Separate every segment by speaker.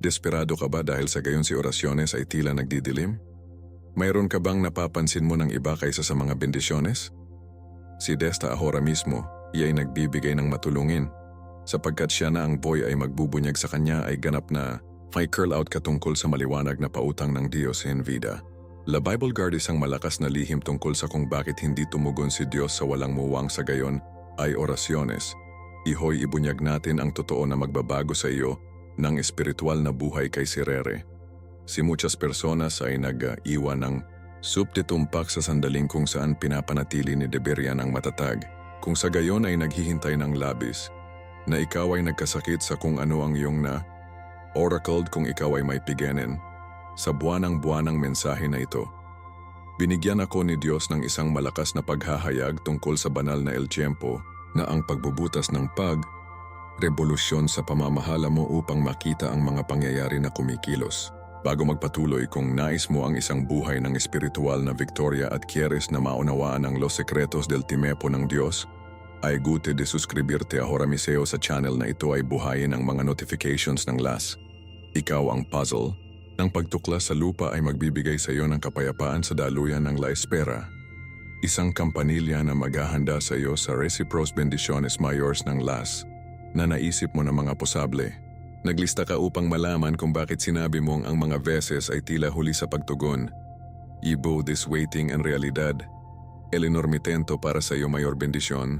Speaker 1: Desperado ka ba dahil sa gayon si orasyones ay tila nagdidilim? Mayroon ka bang napapansin mo ng iba kaysa sa mga bendisyones? Si Desta Ahora mismo, iya ay nagbibigay ng matulungin. Sapagkat siya na ang boy ay magbubunyag sa kanya ay ganap na may curl out katungkol sa maliwanag na pautang ng Diyos in vida. La Bible Guard isang malakas na lihim tungkol sa kung bakit hindi tumugon si Diyos sa walang muwang sa gayon ay orasyones. Ihoy ibunyag natin ang totoo na magbabago sa iyo ng espiritual na buhay kay si Rere. Si muchas personas ay nag-iwan ng subtitumpak sa sandaling kung saan pinapanatili ni Deberian ang matatag. Kung sa gayon ay naghihintay ng labis, na ikaw ay nagkasakit sa kung ano ang iyong na oracled kung ikaw ay may pigenin. Sa buwanang-buwanang mensahe na ito, binigyan ako ni Diyos ng isang malakas na paghahayag tungkol sa banal na El Tiempo na ang pagbubutas ng revolusyon sa pamamahala mo upang makita ang mga pangyayari na kumikilos. Bago magpatuloy, kung nais mo ang isang buhay ng espiritual na Victoria at quieres na maunawaan ang los secretos del tiempo ng Diyos, ay gute de suscribirte ahora mismo sa channel na ito ay buhayin ang mga notifications ng LAS. Ikaw ang puzzle ng pagtuklas sa lupa ay magbibigay sa iyo ng kapayapaan sa daluyan ng La Espera. Isang kampanilya na maghahanda sa iyo sa Recipros Bendiciones Mayores ng LAS na naisip mo na mga posable. Naglista ka upang malaman kung bakit sinabi mong ang mga veces ay tila huli sa pagtugon. Ibo this waiting and realidad. El enormitento para sa iyo mayor bendisyon.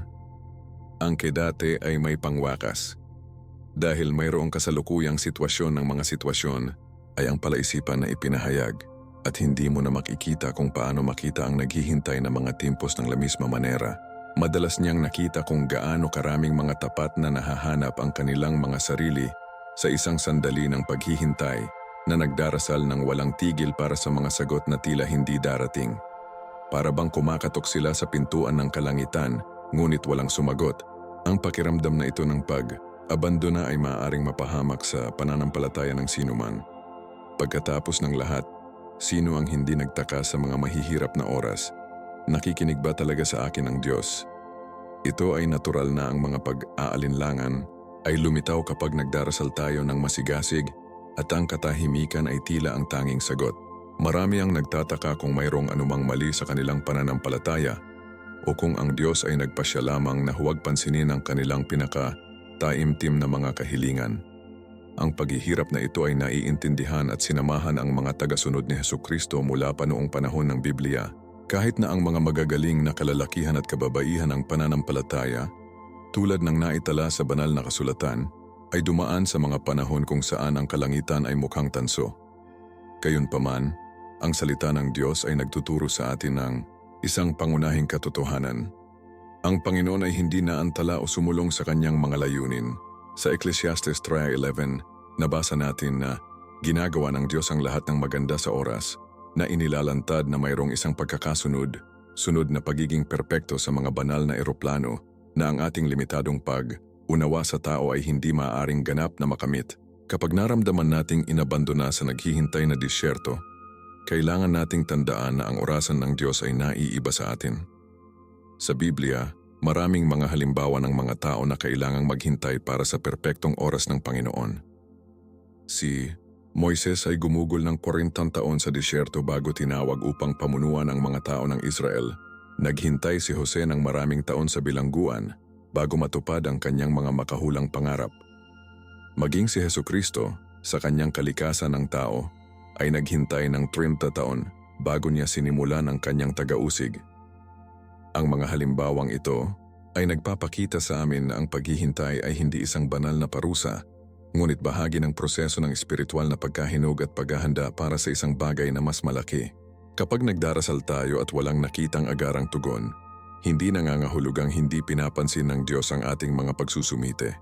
Speaker 1: Ang kedate ay may pangwakas. Dahil mayroong kasalukuyang sitwasyon ng mga sitwasyon, ay ang palaisipan na ipinahayag at hindi mo na makikita kung paano makita ang naghihintay na mga timpos ng la misma manera. Madalas niyang nakita kung gaano karaming mga tapat na nahahanap ang kanilang mga sarili sa isang sandali ng paghihintay na nagdarasal ng walang tigil para sa mga sagot na tila hindi darating. Para bang kumakatok sila sa pintuan ng kalangitan ngunit walang sumagot. Ang pakiramdam na ito ng pag-abandona ay maaaring mapahamak sa pananampalataya ng sinuman. Pagkatapos ng lahat, sino ang hindi nagtaka sa mga mahihirap na oras? Nakikinig ba talaga sa akin ang Diyos? Ito ay natural na ang mga pag-aalinlangan ay lumitaw kapag nagdarasal tayo ng masigasig at ang katahimikan ay tila ang tanging sagot. Marami ang nagtataka kung mayroong anumang mali sa kanilang pananampalataya o kung ang Diyos ay nagpasya lamang na huwag pansinin ang kanilang pinaka-taimtim na mga kahilingan. Ang paghihirap na ito ay naiintindihan at sinamahan ang mga tagasunod ni Hesukristo mula pa noong panahon ng Biblia. Kahit na ang mga magagaling na kalalakihan at kababaihan ng pananampalataya, tulad ng naitala sa banal na kasulatan, ay dumaan sa mga panahon kung saan ang kalangitan ay mukhang tanso. Gayunpaman, ang salita ng Diyos ay nagtuturo sa atin ng isang pangunahing katotohanan. Ang Panginoon ay hindi naantala o sumulong sa kanyang mga layunin. Sa Ecclesiastes 3:11, nabasa natin na ginagawa ng Diyos ang lahat ng maganda sa oras, na inilalantad na mayroong isang pagkakasunod, sunod na pagiging perpekto sa mga banal na eroplano na ang ating limitadong pag-unawa sa tao ay hindi maaaring ganap na makamit. Kapag naramdaman nating inabandona sa naghihintay na disyerto, kailangan nating tandaan na ang orasan ng Diyos ay naiiba sa atin. Sa Biblia, maraming mga halimbawa ng mga tao na kailangang maghintay para sa perpektong oras ng Panginoon. Si Moises ay gumugol ng 40 taon sa disyerto bago tinawag upang pamunuan ang mga tao ng Israel. Naghintay si Jose ng maraming taon sa bilangguan bago matupad ang kanyang mga makahulang pangarap. Maging si Hesukristo, sa kanyang kalikasan ng tao, ay naghintay ng 30 taon bago niya sinimulan ang kanyang tagausig. Ang mga halimbawang ito ay nagpapakita sa amin na ang paghihintay ay hindi isang banal na parusa, ngunit bahagi ng proseso ng espiritual na pagkahinog at paghahanda para sa isang bagay na mas malaki. Kapag nagdarasal tayo at walang nakitang agarang tugon, hindi nangangahulugang hindi pinapansin ng Diyos ang ating mga pagsusumite.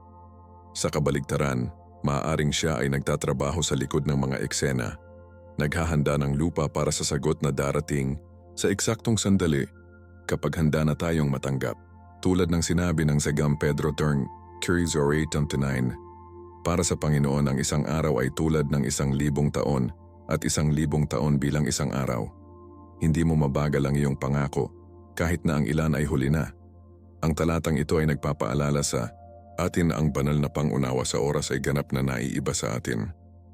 Speaker 1: Sa kabaligtaran, maaaring siya ay nagtatrabaho sa likod ng mga eksena, naghahanda ng lupa para sa sagot na darating sa eksaktong sandali kapag handa na tayong matanggap. Tulad ng sinabi ng Segam Pedro Turn, Curies or 8:9, para sa Panginoon ang isang araw ay tulad ng 1,000 taon at 1,000 taon bilang isang araw. Hindi mo mabagal ang iyong pangako kahit na ang ilan ay huli na. Ang talatang ito ay nagpapaalala sa atin na ang banal na pangunawa sa oras ay ganap na naiiba sa atin.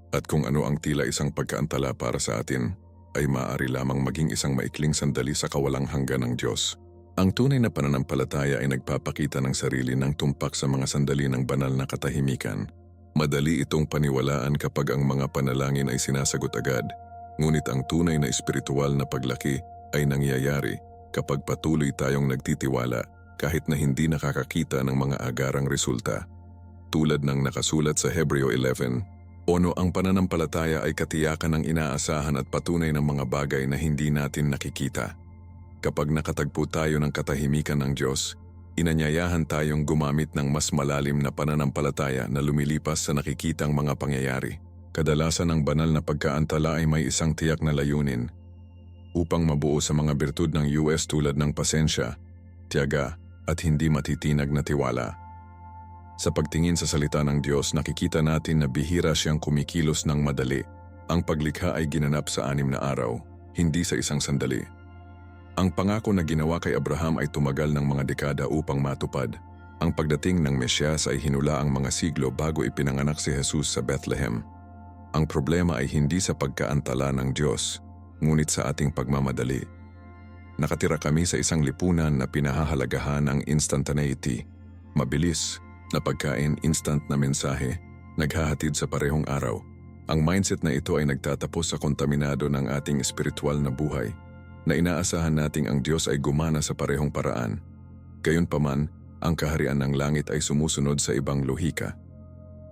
Speaker 1: At kung ano ang tila isang pagkaantala para sa atin, ay maaari lamang maging isang maikling sandali sa kawalang hanggan ng Diyos. Ang tunay na pananampalataya ay nagpapakita ng sarili ng tumpak sa mga sandali ng banal na katahimikan. Madali itong paniwalaan kapag ang mga panalangin ay sinasagot agad, ngunit ang tunay na espiritual na paglaki ay nangyayari kapag patuloy tayong nagtitiwala kahit na hindi nakakakita ng mga agarang resulta. Tulad ng nakasulat sa Hebreo 11, ang pananampalataya ay katiyakan ng inaasahan at patunay ng mga bagay na hindi natin nakikita. Kapag nakatagpo tayo ng katahimikan ng Diyos, inanyayahan tayong gumamit ng mas malalim na pananampalataya na lumilipas sa nakikitang mga pangyayari. Kadalasan ang banal na pagkaantala ay may isang tiyak na layunin upang mabuo sa mga birtud ng US tulad ng pasensya, tiyaga at hindi matitinag na tiwala. Sa pagtingin sa salita ng Diyos, nakikita natin na bihira siyang kumikilos ng madali. Ang paglikha ay ginanap sa 6 na araw, hindi sa isang sandali. Ang pangako na ginawa kay Abraham ay tumagal ng mga dekada upang matupad. Ang pagdating ng Mesyas ay hinula ang mga siglo bago ipinanganak si Jesus sa Bethlehem. Ang problema ay hindi sa pagkaantala ng Diyos, ngunit sa ating pagmamadali. Nakatira kami sa isang lipunan na pinahahalagahan ng instantaneity, mabilis na pagkain, instant na mensahe, naghahatid sa parehong araw. Ang mindset na ito ay nagtatapos sa kontaminado ng ating espiritual na buhay, na inaasahan nating ang Diyos ay gumana sa parehong paraan. Gayunpaman, ang kaharian ng langit ay sumusunod sa ibang lohika.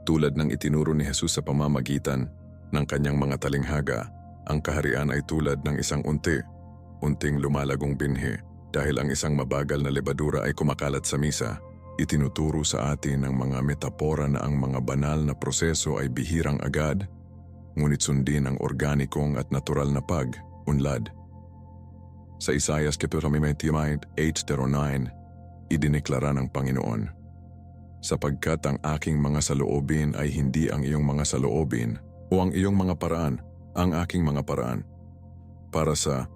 Speaker 1: Tulad ng itinuro ni Jesus sa pamamagitan ng kanyang mga talinghaga, ang kaharian ay tulad ng isang unting lumalagong binhi. Dahil ang isang mabagal na lebadura ay kumakalat sa misa, itinuturo sa atin ng mga metapora na ang mga banal na proseso ay bihirang agad, ngunit sundin ang organikong at natural na pag-unlad. Sa Isaiah 8:9, idiniklara ng Panginoon, "Sapagkat ang aking mga saloobin ay hindi ang iyong mga saloobin o ang iyong mga paraan, ang aking mga paraan. Para sa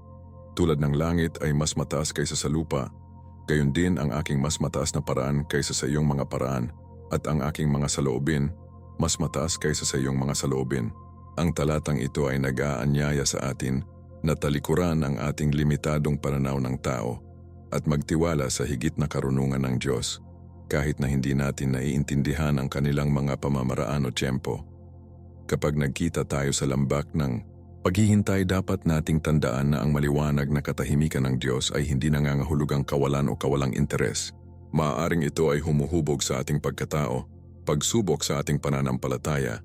Speaker 1: tulad ng langit ay mas mataas kaysa sa lupa, gayon din ang aking mas mataas na paraan kaysa sa iyong mga paraan, at ang aking mga saloobin mas mataas kaysa sa iyong mga saloobin." Ang talatang ito ay nag-aanyaya sa atin na talikuran ang ating limitadong pananaw ng tao at magtiwala sa higit na karunungan ng Diyos, kahit na hindi natin naiintindihan ang kanilang mga pamamaraan o tiyempo. Kapag nagkita tayo sa lambak ng paghihintay, dapat nating tandaan na ang maliwanag na katahimikan ng Diyos ay hindi nangangahulugang kawalan o kawalang interes. Maaaring ito ay humuhubog sa ating pagkatao, pagsubok sa ating pananampalataya,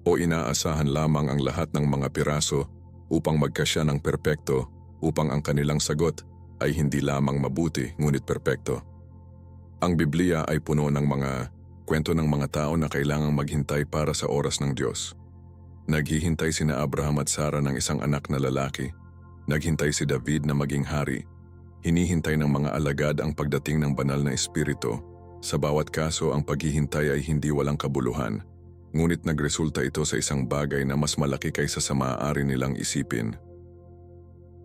Speaker 1: o inaasahan lamang ang lahat ng mga piraso upang magkasya ng perpekto, upang ang kanilang sagot ay hindi lamang mabuti ngunit perpekto. Ang Biblia ay puno ng mga kwento ng mga tao na kailangang maghintay para sa oras ng Diyos. Naghihintay sina Abraham at Sarah ng isang anak na lalaki. Naghintay si David na maging hari. Hinihintay ng mga alagad ang pagdating ng banal na espiritu. Sa bawat kaso, ang paghihintay ay hindi walang kabuluhan. Ngunit nagresulta ito sa isang bagay na mas malaki kaysa sa maaari nilang isipin.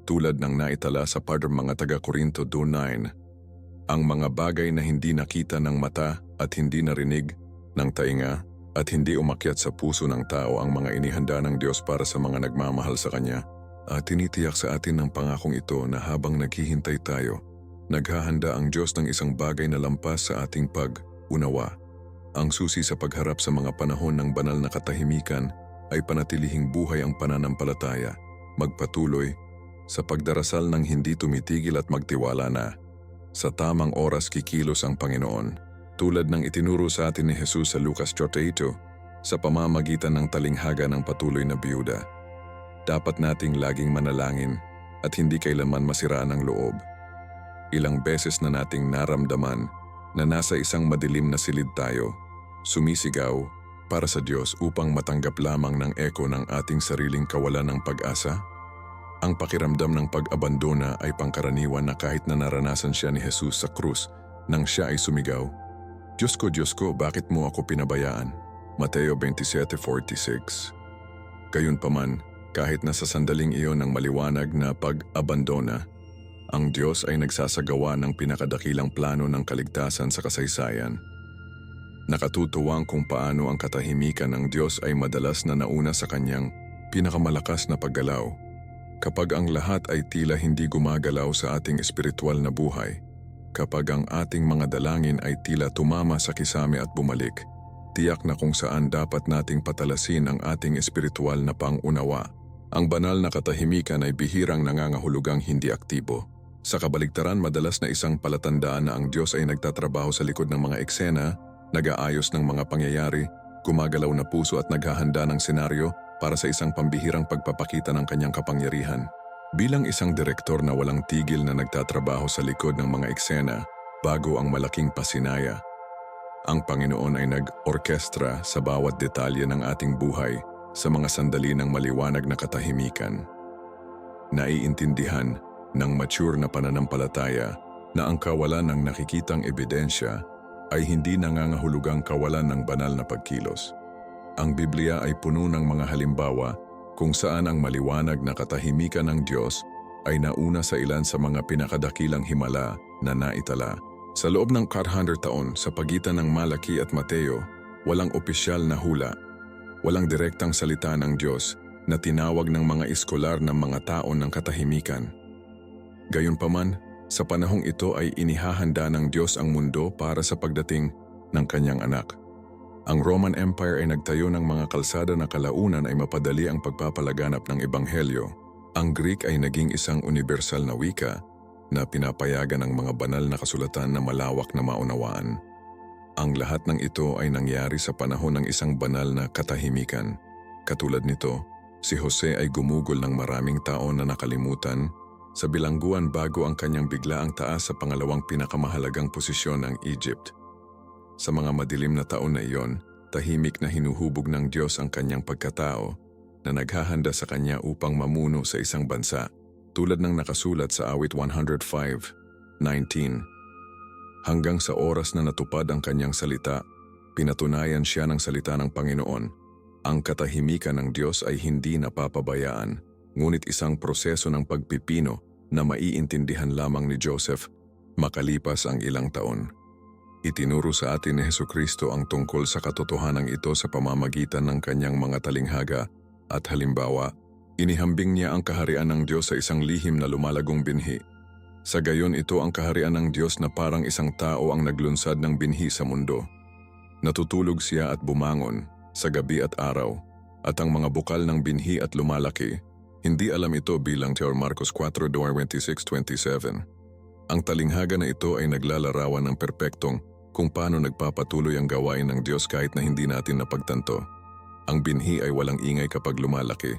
Speaker 1: Tulad ng naitala sa mga taga-Korinto 2:9, ang mga bagay na hindi nakita ng mata at hindi narinig ng tainga at hindi umakyat sa puso ng tao ang mga inihanda ng Diyos para sa mga nagmamahal sa Kanya, at tinitiyak sa atin ng pangakong ito na habang naghihintay tayo, naghahanda ang Diyos ng isang bagay na lampas sa ating pag-unawa. Ang susi sa pagharap sa mga panahon ng banal na katahimikan ay panatilihing buhay ang pananampalataya, magpatuloy sa pagdarasal ng hindi tumitigil at magtiwala na sa tamang oras kikilos ang Panginoon. Tulad ng itinuro sa atin ni Jesus sa Lucas 8, sa pamamagitan ng talinghaga ng patuloy na biyuda. Dapat nating laging manalangin at hindi kailanman masiraan ang loob. Ilang beses na nating naramdaman na nasa isang madilim na silid tayo, sumisigaw para sa Diyos upang matanggap lamang ng eko ng ating sariling kawalan ng pag-asa. Ang pakiramdam ng pag-abandona ay pangkaraniwan na kahit na naranasan siya ni Jesus sa krus nang siya ay sumigaw, Diyos ko, bakit mo ako pinabayaan?" Mateo 27:46. Gayunpaman, kahit na sa sandaling iyon ng maliwanag na pag-abandona, ang Diyos ay nagsasagawa ng pinakadakilang plano ng kaligtasan sa kasaysayan. Nakatutuwang kung paano ang katahimikan ng Diyos ay madalas na nauna sa kanyang pinakamalakas na paggalaw. Kapag ang lahat ay tila hindi gumagalaw sa ating espiritual na buhay, kapag ang ating mga dalangin ay tila tumama sa kisame at bumalik, tiyak na kung saan dapat nating patalasin ang ating espiritual na pangunawa. Ang banal na katahimikan ay bihirang nangangahulugang hindi aktibo. Sa kabaligtaran, madalas na isang palatandaan na ang Diyos ay nagtatrabaho sa likod ng mga eksena, nag-aayos ng mga pangyayari, gumagalaw na puso at naghahanda ng senaryo para sa isang pambihirang pagpapakita ng kanyang kapangyarihan. Bilang isang direktor na walang tigil na nagtatrabaho sa likod ng mga eksena bago ang malaking pasinaya, ang Panginoon ay nag-orkestra sa bawat detalye ng ating buhay sa mga sandali ng maliwanag na katahimikan. Naiintindihan ng mature na pananampalataya na ang kawalan ng nakikitang ebidensya ay hindi nangangahulugang kawalan ng banal na pagkilos. Ang Biblia ay puno ng mga halimbawa kung saan ang maliwanag na katahimikan ng Diyos ay nauna sa ilan sa mga pinakadakilang himala na naitala. Sa loob ng 400 taon sa pagitan ng Malaki at Mateo, walang opisyal na hula, walang direktang salita ng Diyos na tinawag ng mga eskolar ng mga taon ng katahimikan. Gayunpaman, sa panahong ito ay inihahanda ng Diyos ang mundo para sa pagdating ng kanyang anak. Ang Roman Empire ay nagtayo ng mga kalsada na kalaunan ay mapadali ang pagpapalaganap ng Ebanghelyo. Ang Greek ay naging isang universal na wika na pinapayagan ng mga banal na kasulatan na malawak na maunawaan. Ang lahat ng ito ay nangyari sa panahon ng isang banal na katahimikan. Katulad nito, si Jose ay gumugol ng maraming taon na nakalimutan sa bilangguan bago ang kanyang biglaang taas sa pangalawang pinakamahalagang posisyon ng Egypt. Sa mga madilim na taon na iyon, tahimik na hinuhubog ng Diyos ang kanyang pagkatao na naghahanda sa kanya upang mamuno sa isang bansa, tulad ng nakasulat sa awit 105:19. Hanggang sa oras na natupad ang kanyang salita, pinatunayan siya ng salita ng Panginoon. Ang katahimikan ng Diyos ay hindi napapabayaan, ngunit isang proseso ng pagpipino na maiintindihan lamang ni Joseph makalipas ang ilang taon. Itinuro sa atin ni Hesukristo ang tungkol sa katotohanan ito sa pamamagitan ng kanyang mga talinghaga at halimbawa, inihambing niya ang kaharian ng Diyos sa isang lihim na lumalagong binhi. Sa gayon ito ang kaharian ng Diyos na parang isang tao ang naglunsad ng binhi sa mundo. Natutulog siya at bumangon sa gabi at araw, at ang mga bukal ng binhi at lumalaki. Hindi alam ito bilang Teor Marcos 4:26-27. Ang talinghaga na ito ay naglalarawan ng perpektong kung paano nagpapatuloy ang gawain ng Diyos kahit na hindi natin napagtanto. Ang binhi ay walang ingay kapag lumalaki,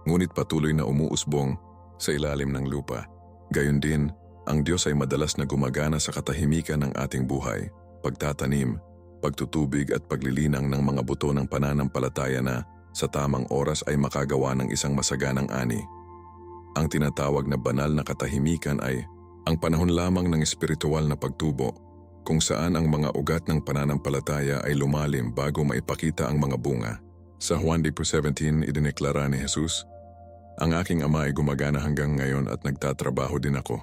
Speaker 1: ngunit patuloy na umuusbong sa ilalim ng lupa. Gayon din, ang Diyos ay madalas na gumagana sa katahimikan ng ating buhay, pagtatanim, pagtutubig at paglilinang ng mga buto ng pananampalataya na sa tamang oras ay makagawa ng isang masaganang ani. Ang tinatawag na banal na katahimikan ay ang panahon lamang ng espiritual na pagtubo, kung saan ang mga ugat ng pananampalataya ay lumalim bago maipakita ang mga bunga. Sa Juan 17, idineklara ni Jesus, "Ang aking Ama ay gumagana hanggang ngayon at nagtatrabaho din ako."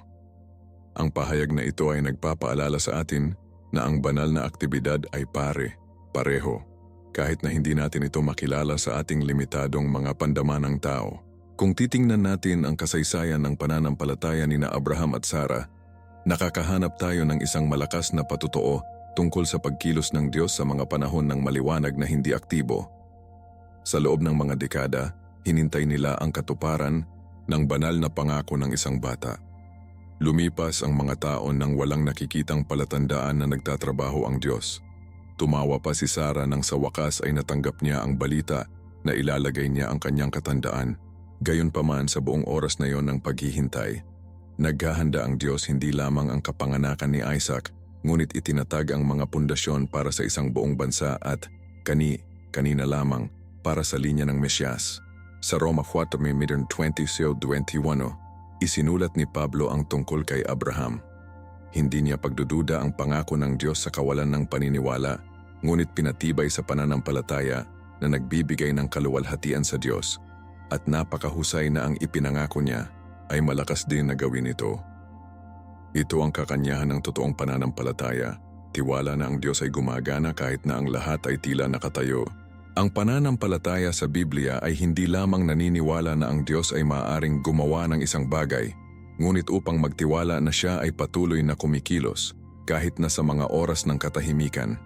Speaker 1: Ang pahayag na ito ay nagpapaalala sa atin na ang banal na aktibidad ay pareho, kahit na hindi natin ito makilala sa ating limitadong mga pandaman ng tao. Kung titingnan natin ang kasaysayan ng pananampalataya nina Abraham at Sarah, nakakahanap tayo ng isang malakas na patotoo tungkol sa pagkilos ng Diyos sa mga panahon ng maliwanag na hindi aktibo. Sa loob ng mga dekada, hinintay nila ang katuparan ng banal na pangako ng isang bata. Lumipas ang mga taon nang walang nakikitang palatandaan na nagtatrabaho ang Diyos. Tumawa pa si Sarah nang sa wakas ay natanggap niya ang balita na ilalagay niya ang kanyang katandaan. Gayunpaman sa buong oras na yon ng paghihintay, naghahanda ang Diyos hindi lamang ang kapanganakan ni Isaac, ngunit itinatag ang mga pundasyon para sa isang buong bansa at kanina lamang para sa linya ng Mesyas. Sa Roma 4:20-21, isinulat ni Pablo ang tungkol kay Abraham. Hindi niya pagdududa ang pangako ng Diyos sa kawalan ng paniniwala, ngunit pinatibay sa pananampalataya na nagbibigay ng kaluwalhatian sa Diyos. At napakahusay na ang ipinangako niya ay malakas din na gawin ito. Ito ang kakanyahan ng totoong pananampalataya, tiwala na ang Diyos ay gumagana kahit na ang lahat ay tila nakatayo. Ang pananampalataya sa Biblia ay hindi lamang naniniwala na ang Diyos ay maaaring gumawa ng isang bagay, ngunit upang magtiwala na siya ay patuloy na kumikilos kahit na sa mga oras ng katahimikan.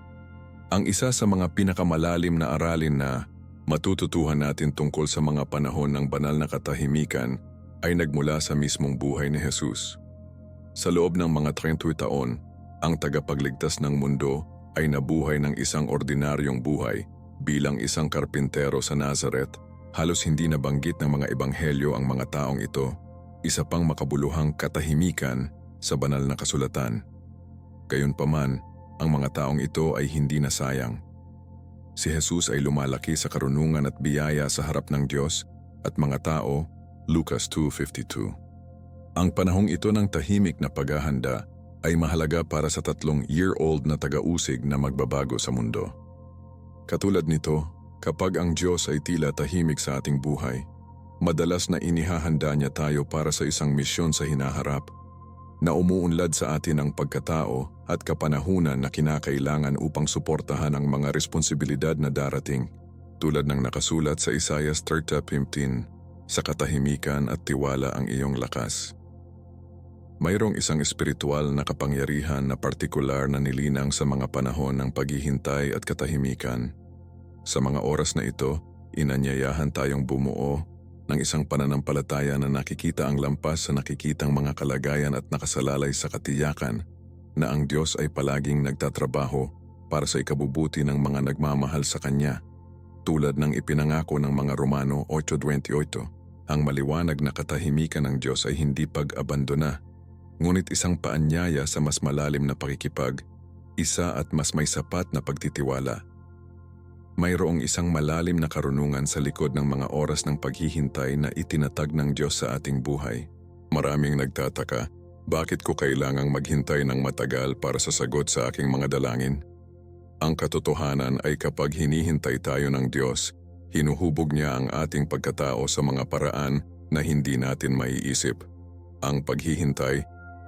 Speaker 1: Ang isa sa mga pinakamalalim na aralin na matututuhan natin tungkol sa mga panahon ng banal na katahimikan ay nagmula sa mismong buhay ni Jesus. Sa loob ng mga 30 taon, ang tagapagligtas ng mundo ay nabuhay ng isang ordinaryong buhay bilang isang karpintero sa Nazareth. Halos hindi nabanggit ng mga ebanghelyo ang mga taong ito, isa pang makabuluhang katahimikan sa banal na kasulatan. Gayunpaman, ang mga taong ito ay hindi nasayang. Si Jesus ay lumalaki sa karunungan at biyaya sa harap ng Diyos at mga tao, Lucas 2:52. Ang panahong ito ng tahimik na paghahanda ay mahalaga para sa 3-year-old na taga-usig na magbabago sa mundo. Katulad nito, kapag ang Diyos ay tila tahimik sa ating buhay, madalas na inihahanda niya tayo para sa isang misyon sa hinaharap, na umuunlad sa atin ang pagkatao at kapanahunan na kinakailangan upang suportahan ang mga responsibilidad na darating, tulad ng nakasulat sa Isaiah 30:15, sa katahimikan at tiwala ang iyong lakas. Mayroong isang espiritual na kapangyarihan na partikular na nilinang sa mga panahon ng paghihintay at katahimikan. Sa mga oras na ito, inanyayahan tayong bumuo ng isang pananampalataya na nakikita ang lampas sa nakikitang mga kalagayan at nakasalalay sa katiyakan na ang Diyos ay palaging nagtatrabaho para sa ikabubuti ng mga nagmamahal sa Kanya. Tulad ng ipinangako ng mga Romano 8:28, ang maliwanag na katahimikan ng Diyos ay hindi pag-abandona, ngunit isang paanyaya sa mas malalim na pakikipag, isa at mas may sapat na pagtitiwala. Mayroong isang malalim na karunungan sa likod ng mga oras ng paghihintay na itinatag ng Diyos sa ating buhay. Maraming nagtataka, bakit ko kailangang maghintay ng matagal para sa sagot sa aking mga dalangin? Ang katotohanan ay kapag hinihintay tayo ng Diyos, hinuhubog niya ang ating pagkatao sa mga paraan na hindi natin maiisip. Ang paghihintay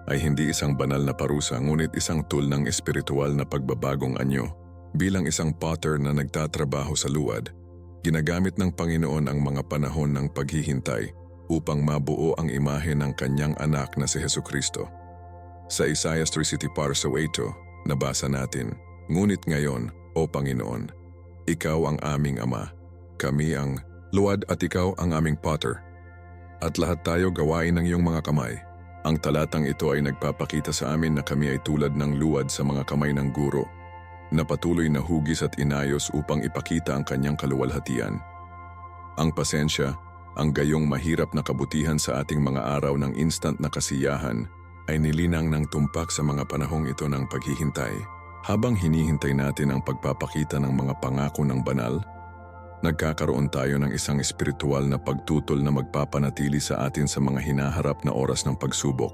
Speaker 1: ay hindi isang banal na parusa, ngunit isang tool ng espiritual na pagbabagong anyo. Bilang isang potter na nagtatrabaho sa luwad, ginagamit ng Panginoon ang mga panahon ng paghihintay upang mabuo ang imahe ng kanyang anak na si Hesukristo. Sa Isaiah 3:8, nabasa natin, "Ngunit ngayon, O Panginoon, Ikaw ang aming Ama, kami ang luwad at Ikaw ang aming potter, at lahat tayo gawain ng iyong mga kamay." Ang talatang ito ay nagpapakita sa amin na kami ay tulad ng luwad sa mga kamay ng guro, na patuloy na hugis at inayos upang ipakita ang kanyang kaluwalhatian. Ang pasensya, ang gayong mahirap na kabutihan sa ating mga araw ng instant na kasiyahan, ay nilinang ng tumpak sa mga panahong ito ng paghihintay. Habang hinihintay natin ang pagpapakita ng mga pangako ng banal, nagkakaroon tayo ng isang espiritual na pagtutol na magpapanatili sa atin sa mga hinaharap na oras ng pagsubok.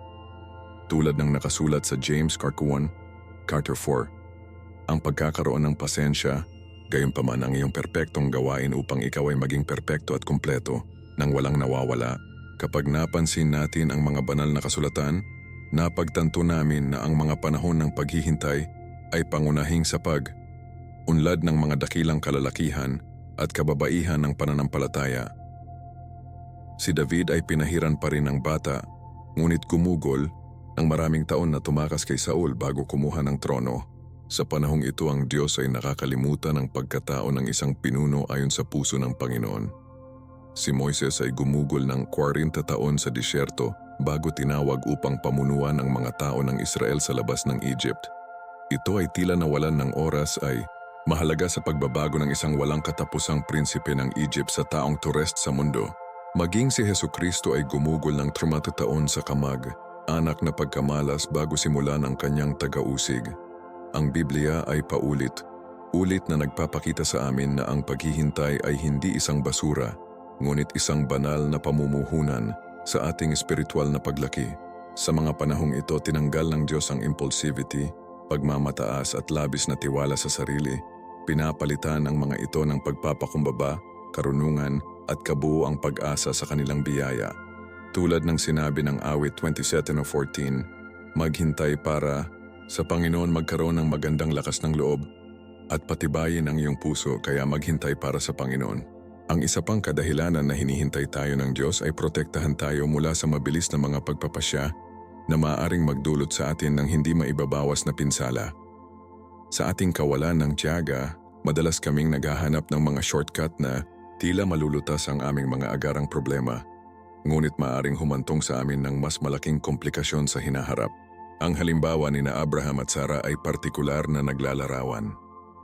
Speaker 1: Tulad ng nakasulat sa James 1:4, ang pagkakaroon ng pasensya, gayunpaman ang iyong perpektong gawain upang ikaw ay maging perpekto at kumpleto nang walang nawawala. Kapag napansin natin ang mga banal na kasulatan, napagtanto namin na ang mga panahon ng paghihintay ay pangunahing sa pag-unlad ng mga dakilang kalalakihan at kababaihan ng pananampalataya. Si David ay pinahiran pa rin ng bata, ngunit gumugol ng maraming taon na tumakas kay Saul bago kumuha ng trono. Sa panahong ito, ang Diyos ay nakakalimutan ang pagkatao ng isang pinuno ayon sa puso ng Panginoon. Si Moises ay gumugol ng 40 taon sa disyerto bago tinawag upang pamunuan ang mga tao ng Israel sa labas ng Egypt. Ito ay tila nawalan ng oras ay mahalaga sa pagbabago ng isang walang katapusang prinsipe ng Egypt sa taong turest sa mundo. Maging si Hesukristo ay gumugol ng 30 taon sa kamag, anak na pagkamalas bago simulan ang kanyang taga-usig. Ang Biblia ay paulit-ulit na nagpapakita sa amin na ang paghihintay ay hindi isang basura, ngunit isang banal na pamumuhunan sa ating espiritual na paglaki. Sa mga panahong ito, tinanggal ng Diyos ang impulsivity, pagmamataas at labis na tiwala sa sarili. Pinapalitan ang mga ito ng pagpapakumbaba, karunungan at kabuuang pag-asa sa kanilang biyaya. Tulad ng sinabi ng awit 27:14, "Maghintay para Sa Panginoon magkaroon ng magandang lakas ng loob at patibayin ang iyong puso kaya maghintay para sa Panginoon. Ang isa pang kadahilanan na hinihintay tayo ng Diyos ay protektahan tayo mula sa mabilis na mga pagpapasya na maaaring magdulot sa atin ng hindi maibabawas na pinsala. Sa ating kawalan ng tiyaga, madalas kaming naghahanap ng mga shortcut na tila malulutas ang aming mga agarang problema, ngunit maaaring humantong sa amin ng mas malaking komplikasyon sa hinaharap. Ang halimbawa ni Abraham at Sarah ay partikular na naglalarawan.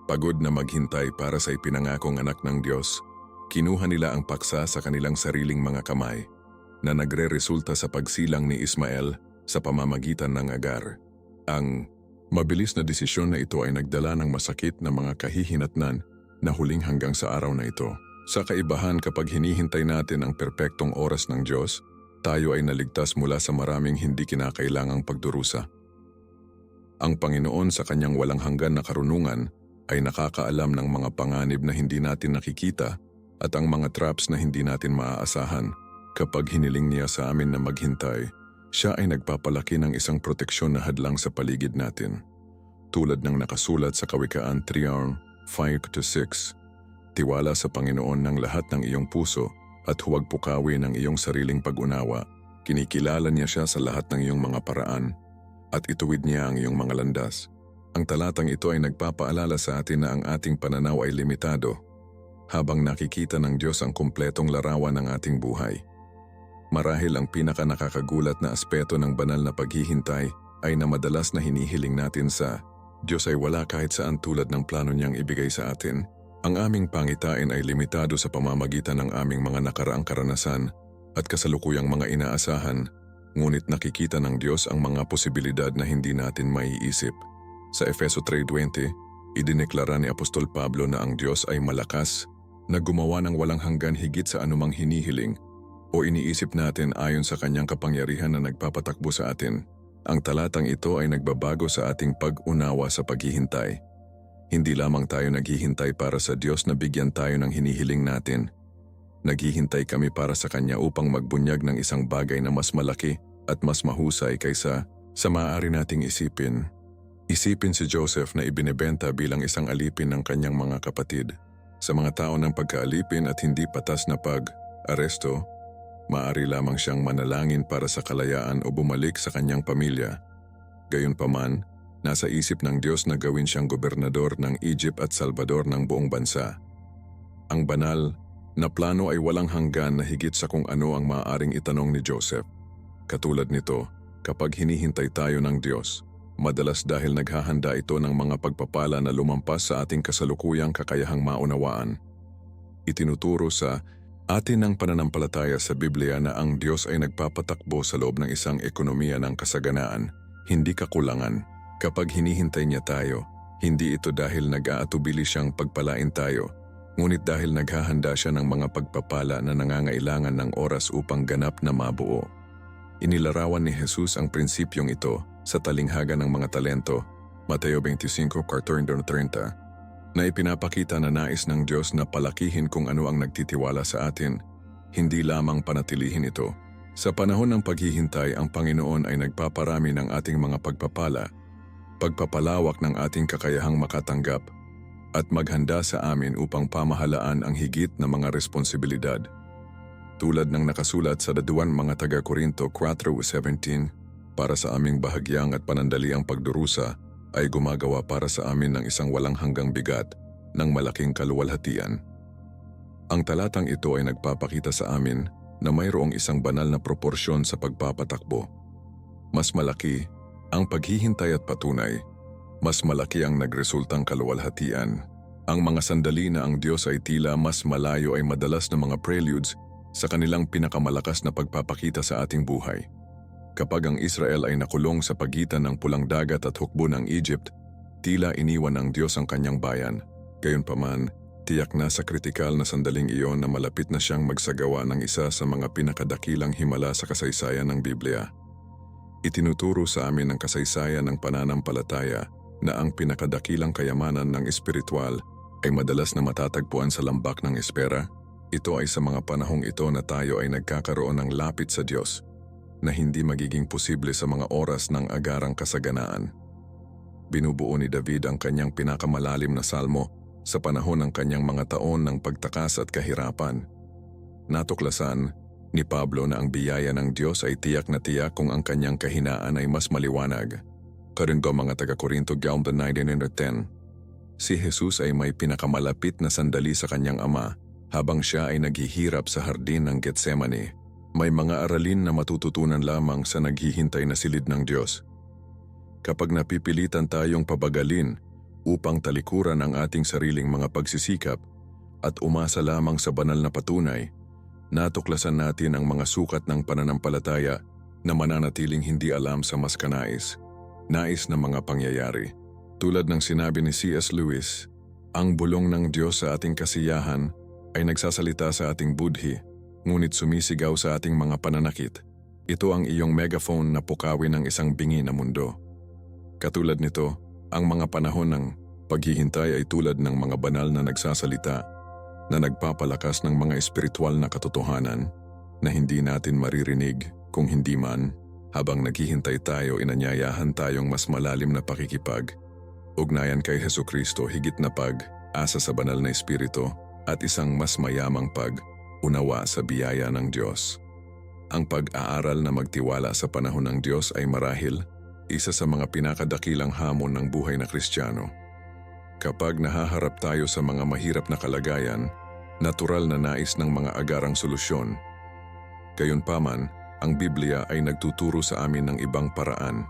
Speaker 1: Pagod na maghintay para sa ipinangakong anak ng Diyos, kinuha nila ang paksa sa kanilang sariling mga kamay na nagre-resulta sa pagsilang ni Ismael sa pamamagitan ng Agar. Ang mabilis na desisyon na ito ay nagdala ng masakit na mga kahihinatnan na huling hanggang sa araw na ito. Sa kaibahan kapag hinihintay natin ang perpektong oras ng Diyos, tayo ay naligtas mula sa maraming hindi kinakailangang pagdurusa. Ang Panginoon sa kanyang walang hanggan na karunungan ay nakakaalam ng mga panganib na hindi natin nakikita at ang mga traps na hindi natin maaasahan. Kapag hiniling niya sa amin na maghintay, siya ay nagpapalaki ng isang proteksyon na hadlang sa paligid natin. Tulad ng nakasulat sa Kawikaan 3:5-6, tiwala sa Panginoon ng lahat ng iyong puso at huwag pukawin ang iyong sariling pag-unawa. Kinikilala niya siya sa lahat ng iyong mga paraan at ituwid niya ang iyong mga landas. Ang talatang ito ay nagpapaalala sa atin na ang ating pananaw ay limitado habang nakikita ng Diyos ang kumpletong larawan ng ating buhay. Marahil ang pinaka-nakakagulat na aspeto ng banal na paghihintay ay na madalas na hinihiling natin sa Diyos ay wala kahit saan tulad ng plano niyang ibigay sa atin. Ang aming pangitain ay limitado sa pamamagitan ng aming mga nakaraang karanasan at kasalukuyang mga inaasahan, ngunit nakikita ng Diyos ang mga posibilidad na hindi natin maiisip. Sa Efeso 3:20, idineklara ni Apostol Pablo na ang Diyos ay malakas na gumawa ng walang hanggan higit sa anumang hinihiling o iniisip natin ayon sa kanyang kapangyarihan na nagpapatakbo sa atin. Ang talatang ito ay nagbabago sa ating pag-unawa sa paghihintay. Hindi lamang tayo naghihintay para sa Diyos na bigyan tayo ng hinihiling natin. Naghihintay kami para sa Kanya upang magbunyag ng isang bagay na mas malaki at mas mahusay kaysa sa maaari nating isipin. Isipin si Joseph na ibinebenta bilang isang alipin ng kanyang mga kapatid. Sa mga tao ng pagkaalipin at hindi patas na pag-aresto, maaari lamang siyang manalangin para sa kalayaan o bumalik sa kanyang pamilya. Gayunpaman, nasa isip ng Diyos na gawin siyang gobernador ng Egypt at Salvador ng buong bansa. Ang banal na plano ay walang hanggan na higit sa kung ano ang maaaring itanong ni Joseph. Katulad nito, kapag hinihintay tayo ng Diyos, madalas dahil naghahanda ito ng mga pagpapala na lumampas sa ating kasalukuyang kakayahang maunawaan. Itinuturo sa atin ng pananampalataya sa Biblia na ang Diyos ay nagpapatakbo sa loob ng isang ekonomiya ng kasaganaan, hindi kakulangan. Kapag hinihintay niya tayo, hindi ito dahil nag-aatubili siyang pagpalain tayo, ngunit dahil naghahanda siya ng mga pagpapala na nangangailangan ng oras upang ganap na mabuo. Inilarawan ni Jesus ang prinsipyong ito sa talinghaga ng mga talento, Mateo 25:14-30, na ipinapakita na nais ng Diyos na palakihin kung ano ang nagtitiwala sa atin, hindi lamang panatilihin ito. Sa panahon ng paghihintay, ang Panginoon ay nagpaparami ng ating mga pagpapalawak ng ating kakayahang makatanggap at maghanda sa amin upang pamahalaan ang higit na mga responsibilidad. Tulad ng nakasulat sa 2 mga taga-Korinto 4:17, para sa aming bahagyang at panandaliang pagdurusa ay gumagawa para sa amin ng isang walang hanggang bigat ng malaking kaluwalhatian. Ang talatang ito ay nagpapakita sa amin na mayroong isang banal na proporsyon sa pagpapatakbo. Mas malaki ang paghihintay at patunay, mas malaki ang nagresultang kaluwalhatian. Ang mga sandali na ang Diyos ay tila mas malayo ay madalas na mga preludes sa kanilang pinakamalakas na pagpapakita sa ating buhay. Kapag ang Israel ay nakulong sa pagitan ng Pulang Dagat at hukbo ng Egypt, tila iniwan ng Diyos ang kanyang bayan. Gayunpaman, tiyak na sa kritikal na sandaling iyon na malapit na siyang magsagawa ng isa sa mga pinakadakilang himala sa kasaysayan ng Biblia. Itinuturo sa amin ng kasaysayan ng pananampalataya na ang pinakadakilang kayamanan ng espiritual ay madalas na matatagpuan sa lambak ng espera. Ito ay sa mga panahong ito na tayo ay nagkakaroon ng lapit sa Diyos na hindi magiging posible sa mga oras ng agarang kasaganaan. Binubuo ni David ang kanyang pinakamalalim na salmo sa panahon ng kanyang mga taon ng pagtakas at kahirapan. Natuklasan ni Pablo na ang biyaya ng Diyos ay tiyak na tiyak kung ang kanyang kahinaan ay mas maliwanag. Karinto mga taga-Korinto 19:10. Si Jesus ay may pinakamalapit na sandali sa kanyang ama habang siya ay naghihirap sa hardin ng Getsemani. May mga aralin na matututunan lamang sa naghihintay na silid ng Diyos. Kapag napipilitan tayong pabagalin upang talikuran ang ating sariling mga pagsisikap at umasa lamang sa banal na patunay, natuklasan natin ang mga sukat ng pananampalataya na mananatiling hindi alam sa mas nais na mga pangyayari. Tulad ng sinabi ni C.S. Lewis, ang bulong ng Diyos sa ating kasiyahan ay nagsasalita sa ating budhi, ngunit sumisigaw sa ating mga pananakit. Ito ang iyong megaphone na pukawin ng isang bingi na mundo. Katulad nito, ang mga panahon ng paghihintay ay tulad ng mga banal na nagsasalita na nagpapalakas ng mga espiritual na katotohanan na hindi natin maririnig kung hindi man habang naghihintay tayo inanyayahan tayong mas malalim na pakikipag-ugnayan kay Hesukristo higit na pag-asa sa banal na espiritu at isang mas mayamang pag-unawa sa biyaya ng Diyos. Ang pag-aaral na magtiwala sa panahon ng Diyos ay marahil isa sa mga pinakadakilang hamon ng buhay na Kristiyano. Kapag nahaharap tayo sa mga mahirap na kalagayan, natural na nais ng mga agarang solusyon. Gayunpaman, ang Biblia ay nagtuturo sa amin ng ibang paraan.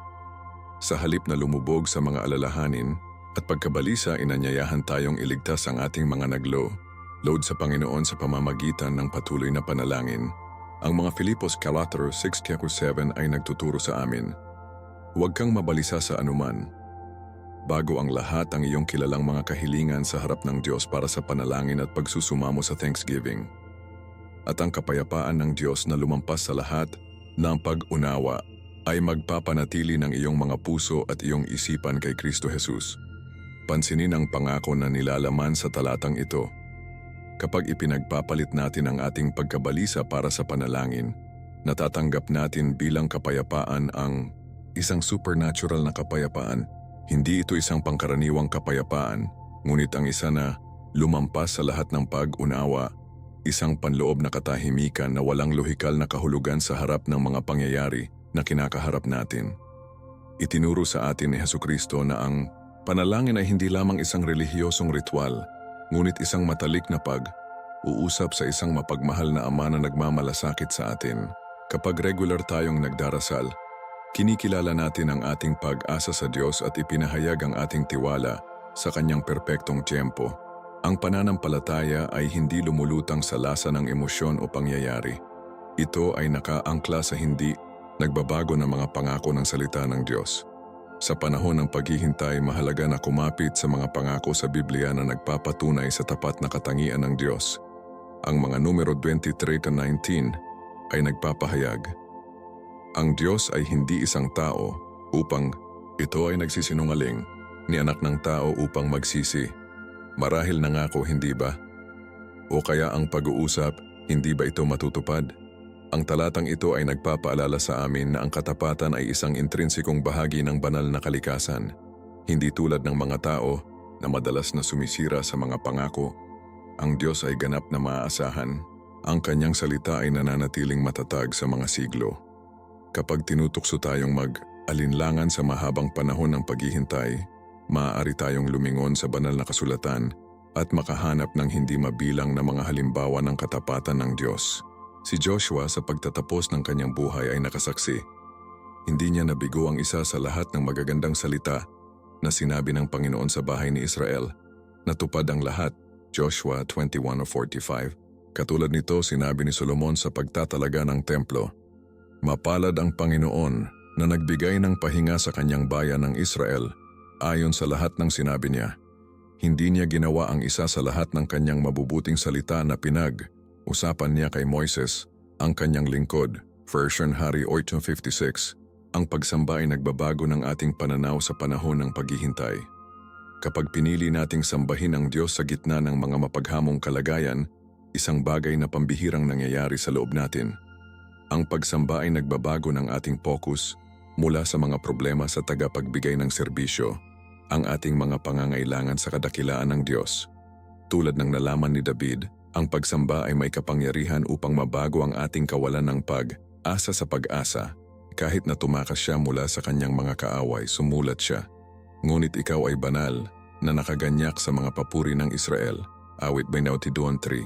Speaker 1: Sa halip na lumubog sa mga alalahanin at pagkabalisa, inanyayahan tayong iligtas ang ating mga naglo-load sa Panginoon sa pamamagitan ng patuloy na panalangin. Ang mga Filipos 4:6-7 ay nagtuturo sa amin. Huwag kang mabalisa sa anuman. Bago ang lahat ang iyong kilalang mga kahilingan sa harap ng Diyos para sa panalangin at pagsusumamo sa thanksgiving. At ang kapayapaan ng Diyos na lumampas sa lahat ng pag-unawa ay magpapanatili ng iyong mga puso at iyong isipan kay Kristo Jesus. Pansinin ang pangako na nilalaman sa talatang ito. Kapag ipinagpapalit natin ang ating pagkabalisa para sa panalangin, natatanggap natin bilang kapayapaan ang isang supernatural na kapayapaan. Hindi ito isang pangkaraniwang kapayapaan, ngunit ang isa na lumampas sa lahat ng pag-unawa, isang panloob na katahimikan na walang lohikal na kahulugan sa harap ng mga pangyayari na kinakaharap natin. Itinuro sa atin ni Hesukristo na ang panalangin ay hindi lamang isang relihiyosong ritual, ngunit isang matalik na pag-uusap sa isang mapagmahal na Ama na nagmamalasakit sa atin. Kapag regular tayong nagdarasal, kinikilala natin ang ating pag-asa sa Diyos at ipinahayag ang ating tiwala sa Kanyang perpektong tiyempo. Ang pananampalataya ay hindi lumulutang sa lasa ng emosyon o pangyayari. Ito ay nakaangkla sa hindi nagbabago na mga pangako ng salita ng Diyos. Sa panahon ng paghihintay, mahalaga na kumapit sa mga pangako sa Biblia na nagpapatunay sa tapat na katangian ng Diyos. Ang mga numero 23-19 ay nagpapahayag. Ang Diyos ay hindi isang tao upang ito ay nagsisinungaling, ni anak ng tao upang magsisi. Marahil nangako, hindi ba? O kaya ang pag-uusap, hindi ba ito matutupad? Ang talatang ito ay nagpapaalala sa amin na ang katapatan ay isang intrinsikong bahagi ng banal na kalikasan. Hindi tulad ng mga tao na madalas na sumisira sa mga pangako. Ang Diyos ay ganap na maaasahan. Ang Kanyang salita ay nananatiling matatag sa mga siglo. Kapag tinutukso tayong mag-alinlangan sa mahabang panahon ng paghihintay, maaari tayong lumingon sa banal na kasulatan at makahanap ng hindi mabilang na mga halimbawa ng katapatan ng Diyos. Si Joshua sa pagtatapos ng kanyang buhay ay nakasaksi. Hindi niya nabigo ang isa sa lahat ng magagandang salita na sinabi ng Panginoon sa bahay ni Israel. Natupad ang lahat, Joshua 21:45. Katulad nito, sinabi ni Solomon sa pagtatalaga ng templo. Mapalad ang Panginoon na nagbigay ng pahinga sa kanyang bayan ng Israel ayon sa lahat ng sinabi niya. Hindi niya ginawa ang isa sa lahat ng kanyang mabubuting salita na pinag-usapan niya kay Moises, ang kanyang lingkod. Version Hari 8:56. Ang pagsamba ay nagbabago ng ating pananaw sa panahon ng paghihintay. Kapag pinili nating sambahin ang Diyos sa gitna ng mga mapaghamong kalagayan, isang bagay na pambihirang nangyayari sa loob natin. Ang pagsamba ay nagbabago ng ating focus mula sa mga problema sa tagapagbigay ng serbisyo ang ating mga pangangailangan sa kadakilaan ng Diyos. Tulad ng nalaman ni David, ang pagsamba ay may kapangyarihan upang mabago ang ating kawalan ng pag-asa sa pag-asa. Kahit na tumakas siya mula sa kanyang mga kaaway, sumulat siya. Ngunit ikaw ay banal na nakaganyak sa mga papuri ng Israel. Awit 22:3.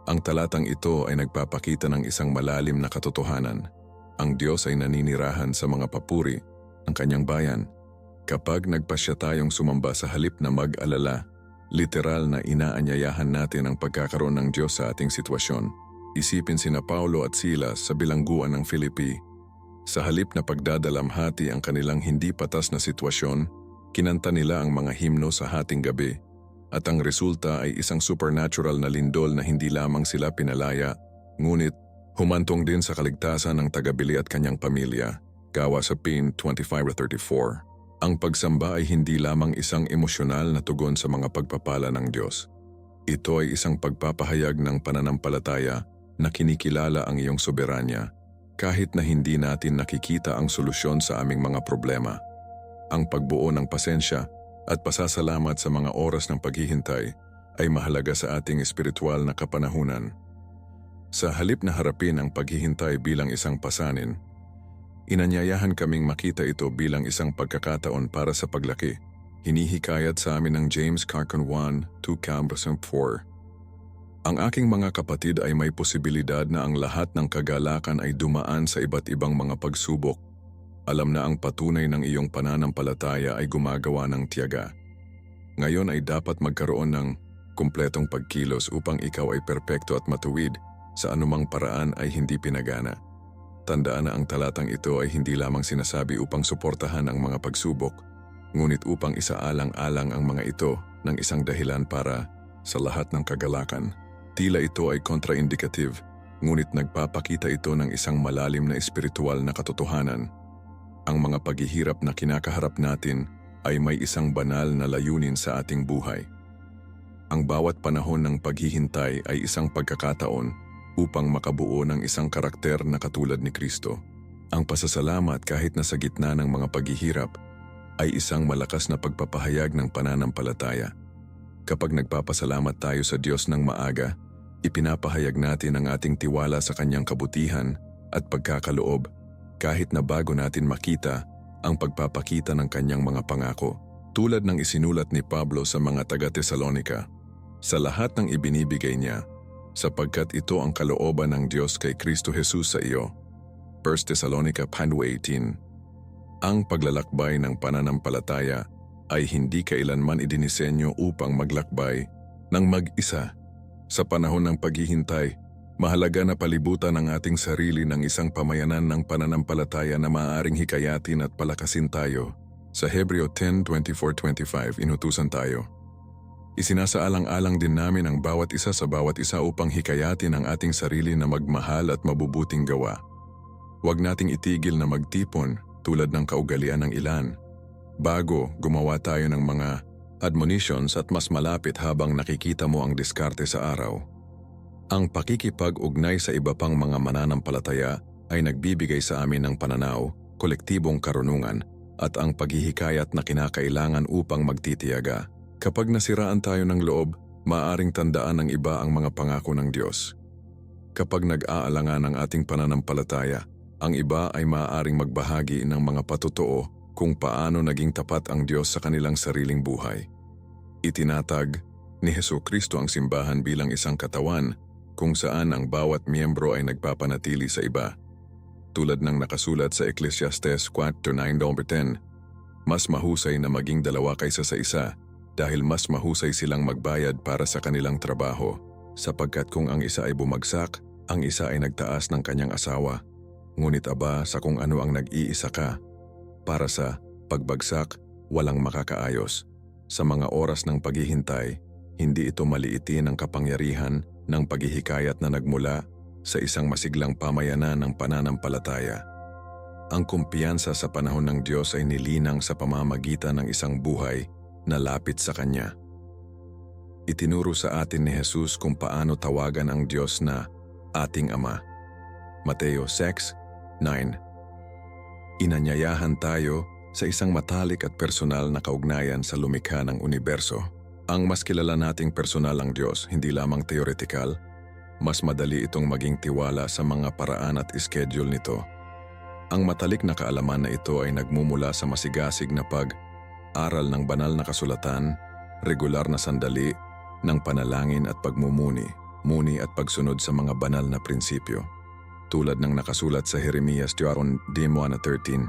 Speaker 1: Ang talatang ito ay nagpapakita ng isang malalim na katotohanan. Ang Diyos ay naninirahan sa mga papuri ng kanyang bayan. Kapag nagpasya tayong sumamba sa halip na mag-alala, literal na inaanyayahan natin ang pagkakaroon ng Diyos sa ating sitwasyon. Isipin sina Paulo at Silas sa bilangguan ng Filipi. Sa halip na pagdadalamhati ang kanilang hindi patas na sitwasyon, kinanta nila ang mga himno sa hating gabi. At ang resulta ay isang supernatural na lindol na hindi lamang sila pinalaya, ngunit humantong din sa kaligtasan ng tagabili at kanyang pamilya. Gawa sa Pin 25:34. Ang pagsamba ay hindi lamang isang emosyonal na tugon sa mga pagpapala ng Diyos. Ito ay isang pagpapahayag ng pananampalataya na kinikilala ang iyong soberanya, kahit na hindi natin nakikita ang solusyon sa aming mga problema. Ang pagbuo ng pasensya at pasasalamat sa mga oras ng paghihintay ay mahalaga sa ating espiritual na kapanahunan. Sa halip na harapin ang paghihintay bilang isang pasanin, inanyayahan kaming makita ito bilang isang pagkakataon para sa paglaki. Hinihikayat sa amin ng James Carcon 1:2-4. Ang aking mga kapatid ay may posibilidad na ang lahat ng kagalakan ay dumaan sa iba't ibang mga pagsubok. Alam na ang patunay ng iyong pananampalataya ay gumagawa ng tiyaga. Ngayon ay dapat magkaroon ng kumpletong pagkilos upang ikaw ay perpekto at matuwid sa anumang paraan ay hindi pinagana. Tandaan na ang talatang ito ay hindi lamang sinasabi upang suportahan ang mga pagsubok, ngunit upang isaalang-alang ang mga ito ng isang dahilan para sa lahat ng kagalakan. Tila ito ay kontraindikative, ngunit nagpapakita ito ng isang malalim na espiritual na katotohanan. Ang mga paghihirap na kinakaharap natin ay may isang banal na layunin sa ating buhay. Ang bawat panahon ng paghihintay ay isang pagkakataon upang makabuo ng isang karakter na katulad ni Kristo. Ang pasasalamat kahit na sa gitna ng mga paghihirap ay isang malakas na pagpapahayag ng pananampalataya. Kapag nagpapasalamat tayo sa Diyos ng maaga, ipinapahayag natin ang ating tiwala sa kanyang kabutihan at pagkakaloob kahit na bago natin makita ang pagpapakita ng kanyang mga pangako. Tulad ng isinulat ni Pablo sa mga taga-Tesalonika, sa lahat ng ibinibigay niya, sapagkat ito ang kalooban ng Diyos kay Kristo Jesus sa iyo. 1 Thessalonica 5:18. Ang paglalakbay ng pananampalataya ay hindi kailanman idinisenyo upang maglakbay ng mag-isa. Sa panahon ng paghihintay, mahalaga na palibutan ang ating sarili ng isang pamayanan ng pananampalataya na maaaring hikayatin at palakasin tayo. Sa Hebreo 10:24-25, inutusan tayo. Isinasaalang-alang din namin ang bawat isa sa bawat isa upang hikayatin ang ating sarili na magmahal at mabubuting gawa. Huwag nating itigil na magtipon tulad ng kaugalian ng ilan. Bago, gumawa tayo ng mga admonitions at mas malapit habang nakikita mo ang diskarte sa araw. Ang pakikipag-ugnay sa iba pang mga mananampalataya ay nagbibigay sa amin ng pananaw, kolektibong karunungan, at ang paghihikayat na kinakailangan upang magtitiyaga. Kapag nasiraan tayo ng loob, maaaring tandaan ng iba ang mga pangako ng Diyos. Kapag nag-aalangan ang ating pananampalataya, ang iba ay maaaring magbahagi ng mga patotoo kung paano naging tapat ang Diyos sa kanilang sariling buhay. Itinatag ni Hesukristo ang simbahan bilang isang katawan kung saan ang bawat miyembro ay nagpapanatili sa iba. Tulad ng nakasulat sa Ecclesiastes 4:9-10, mas mahusay na maging dalawa kaysa sa isa dahil mas mahusay silang magbayad para sa kanilang trabaho, sapagkat kung ang isa ay bumagsak, ang isa ay nagtaas ng kanyang asawa. Ngunit aba sa kung ano ang nag-iisa ka, para sa pagbagsak, walang makakaayos. Sa mga oras ng paghihintay, hindi ito maliitin ang kapangyarihan ng paghihikayat na nagmula sa isang masiglang pamayanan ng pananampalataya. Ang kumpiyansa sa panahon ng Diyos ay nilinang sa pamamagitan ng isang buhay na lapit sa Kanya. Itinuro sa atin ni Jesus kung paano tawagan ang Diyos na ating Ama. Mateo 6:9. Inanyayahan tayo sa isang matalik at personal na kaugnayan sa lumikha ng universo. Ang mas kilala nating personal ang Diyos, hindi lamang theoretical, mas madali itong maging tiwala sa mga paraan at schedule nito. Ang matalik na kaalaman na ito ay nagmumula sa masigasig na pag-aral ng banal na kasulatan, regular na sandali, ng panalangin at pagmumuni, at pagsunod sa mga banal na prinsipyo. Tulad ng nakasulat sa Jeremias 1:13,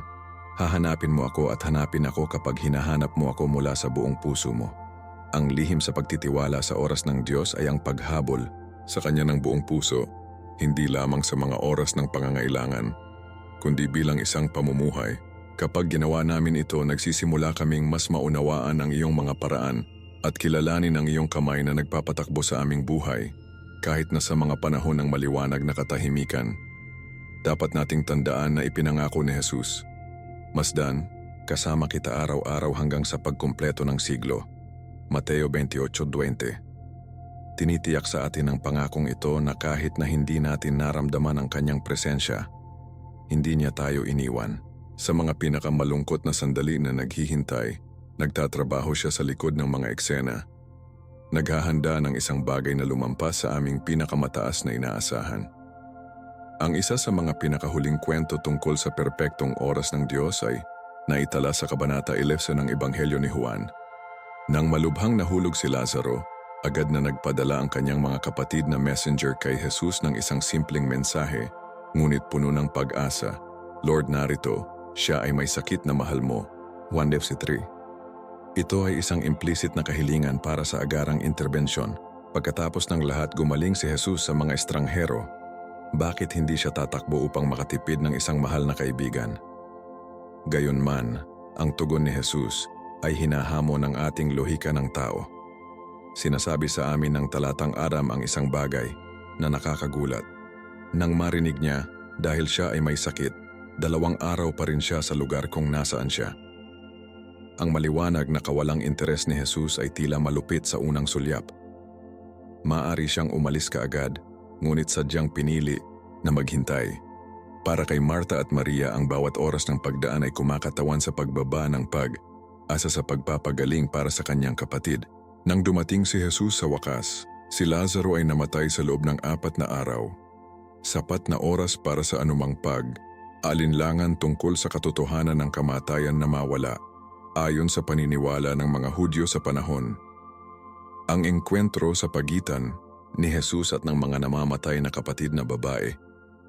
Speaker 1: hahanapin mo ako at hanapin ako kapag hinahanap mo ako mula sa buong puso mo. Ang lihim sa pagtitiwala sa oras ng Diyos ay ang paghabol sa Kanya ng buong puso, hindi lamang sa mga oras ng pangangailangan, kundi bilang isang pamumuhay. Kapag ginawa namin ito, nagsisimula kaming mas maunawaan ang iyong mga paraan at kilalanin ang iyong kamay na nagpapatakbo sa aming buhay, kahit na sa mga panahon ng maliwanag na katahimikan. Dapat nating tandaan na ipinangako ni Jesus, Masdan, kasama kita araw-araw hanggang sa pagkumpleto ng siglo. Mateo 28:20. Tinitiyak sa atin ang pangakong ito na kahit na hindi natin naramdaman ang kanyang presensya, hindi niya tayo iniwan. Sa mga pinakamalungkot na sandali na naghihintay, nagtatrabaho siya sa likod ng mga eksena. Naghahanda ng isang bagay na lumampas sa aming pinakamataas na inaasahan. Ang isa sa mga pinakahuling kwento tungkol sa perpektong oras ng Diyos ay naitala sa Kabanata 11 ng Ebanghelyo ni Juan. Nang malubhang nahulog si Lazaro, agad na nagpadala ang kanyang mga kapatid na messenger kay Jesus ng isang simpleng mensahe, ngunit puno ng pag-asa. Lord, narito, siya ay may sakit na mahal mo. 1:3. Ito ay isang implicit na kahilingan para sa agarang interbensyon. Pagkatapos ng lahat, gumaling si Jesus sa mga estranghero. Bakit hindi siya tatakbo upang makatipid ng isang mahal na kaibigan? Gayunman, ang tugon ni Jesus ay hinahamon ng ating lohika ng tao. Sinasabi sa amin ng talatang Aram ang isang bagay na nakakagulat. Nang marinig niya, dahil siya ay may sakit, 2 araw pa rin siya sa lugar kung nasaan siya. Ang maliwanag na kawalang interes ni Jesus ay tila malupit sa unang sulyap. Maaari siyang umalis kaagad, ngunit sadyang pinili na maghintay. Para kay Marta at Maria, ang bawat oras ng pagdaan ay kumakatawan sa pagbaba ng asa sa pagpapagaling para sa kanyang kapatid. Nang dumating si Jesus sa wakas, si Lazaro ay namatay sa loob ng 4 na araw. Sapat na oras para sa anumang alinlangan tungkol sa katotohanan ng kamatayan na mawala, ayon sa paniniwala ng mga Hudyo sa panahon. Ang engkwentro sa pagitan ni Jesus at ng mga namamatay na kapatid na babae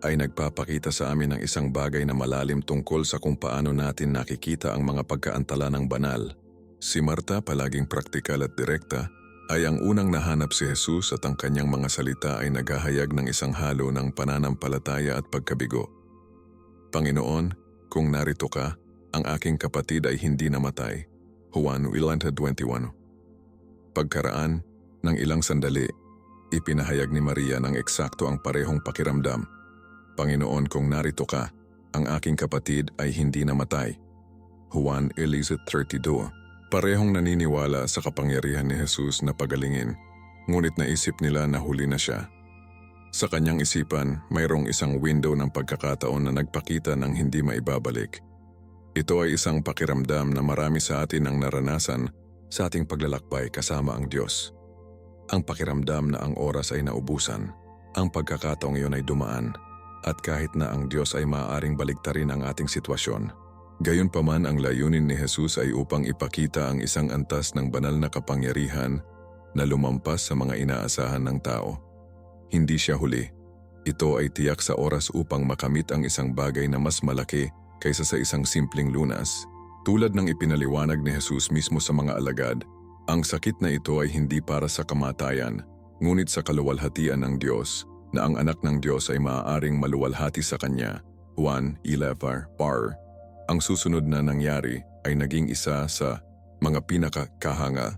Speaker 1: ay nagpapakita sa amin ng isang bagay na malalim tungkol sa kung paano natin nakikita ang mga pagkaantala ng banal. Si Marta, palaging praktikal at direkta, ay ang unang nahanap si Jesus at ang kanyang mga salita ay naghahayag ng isang halo ng pananampalataya at pagkabigo. Panginoon, kung narito ka, ang aking kapatid ay hindi namatay. Juan 11:21. Pagkaraan ng ilang sandali, ipinahayag ni Maria ng eksakto ang parehong pakiramdam. Panginoon, kung narito ka, ang aking kapatid ay hindi namatay. Juan 11:32. Parehong naniniwala sa kapangyarihan ni Jesus na pagalingin, ngunit naisip nila na huli na siya. Sa kanyang isipan, mayroong isang window ng pagkakataon na nagpakita ng hindi maibabalik. Ito ay isang pakiramdam na marami sa atin ang naranasan sa ating paglalakbay kasama ang Diyos. Ang pakiramdam na ang oras ay naubusan, ang pagkakataong iyon ay dumaan, at kahit na ang Diyos ay maaaring baliktarin ang ating sitwasyon. Gayunpaman, ang layunin ni Jesus ay upang ipakita ang isang antas ng banal na kapangyarihan na lumampas sa mga inaasahan ng tao. Hindi siya huli. Ito ay tiyak sa oras upang makamit ang isang bagay na mas malaki kaysa sa isang simpleng lunas. Tulad ng ipinaliwanag ni Jesus mismo sa mga alagad, ang sakit na ito ay hindi para sa kamatayan, ngunit sa kaluwalhatian ng Diyos, na ang anak ng Diyos ay maaaring maluwalhati sa Kanya. Juan 11:4. Ang susunod na nangyari ay naging isa sa mga pinakakahanga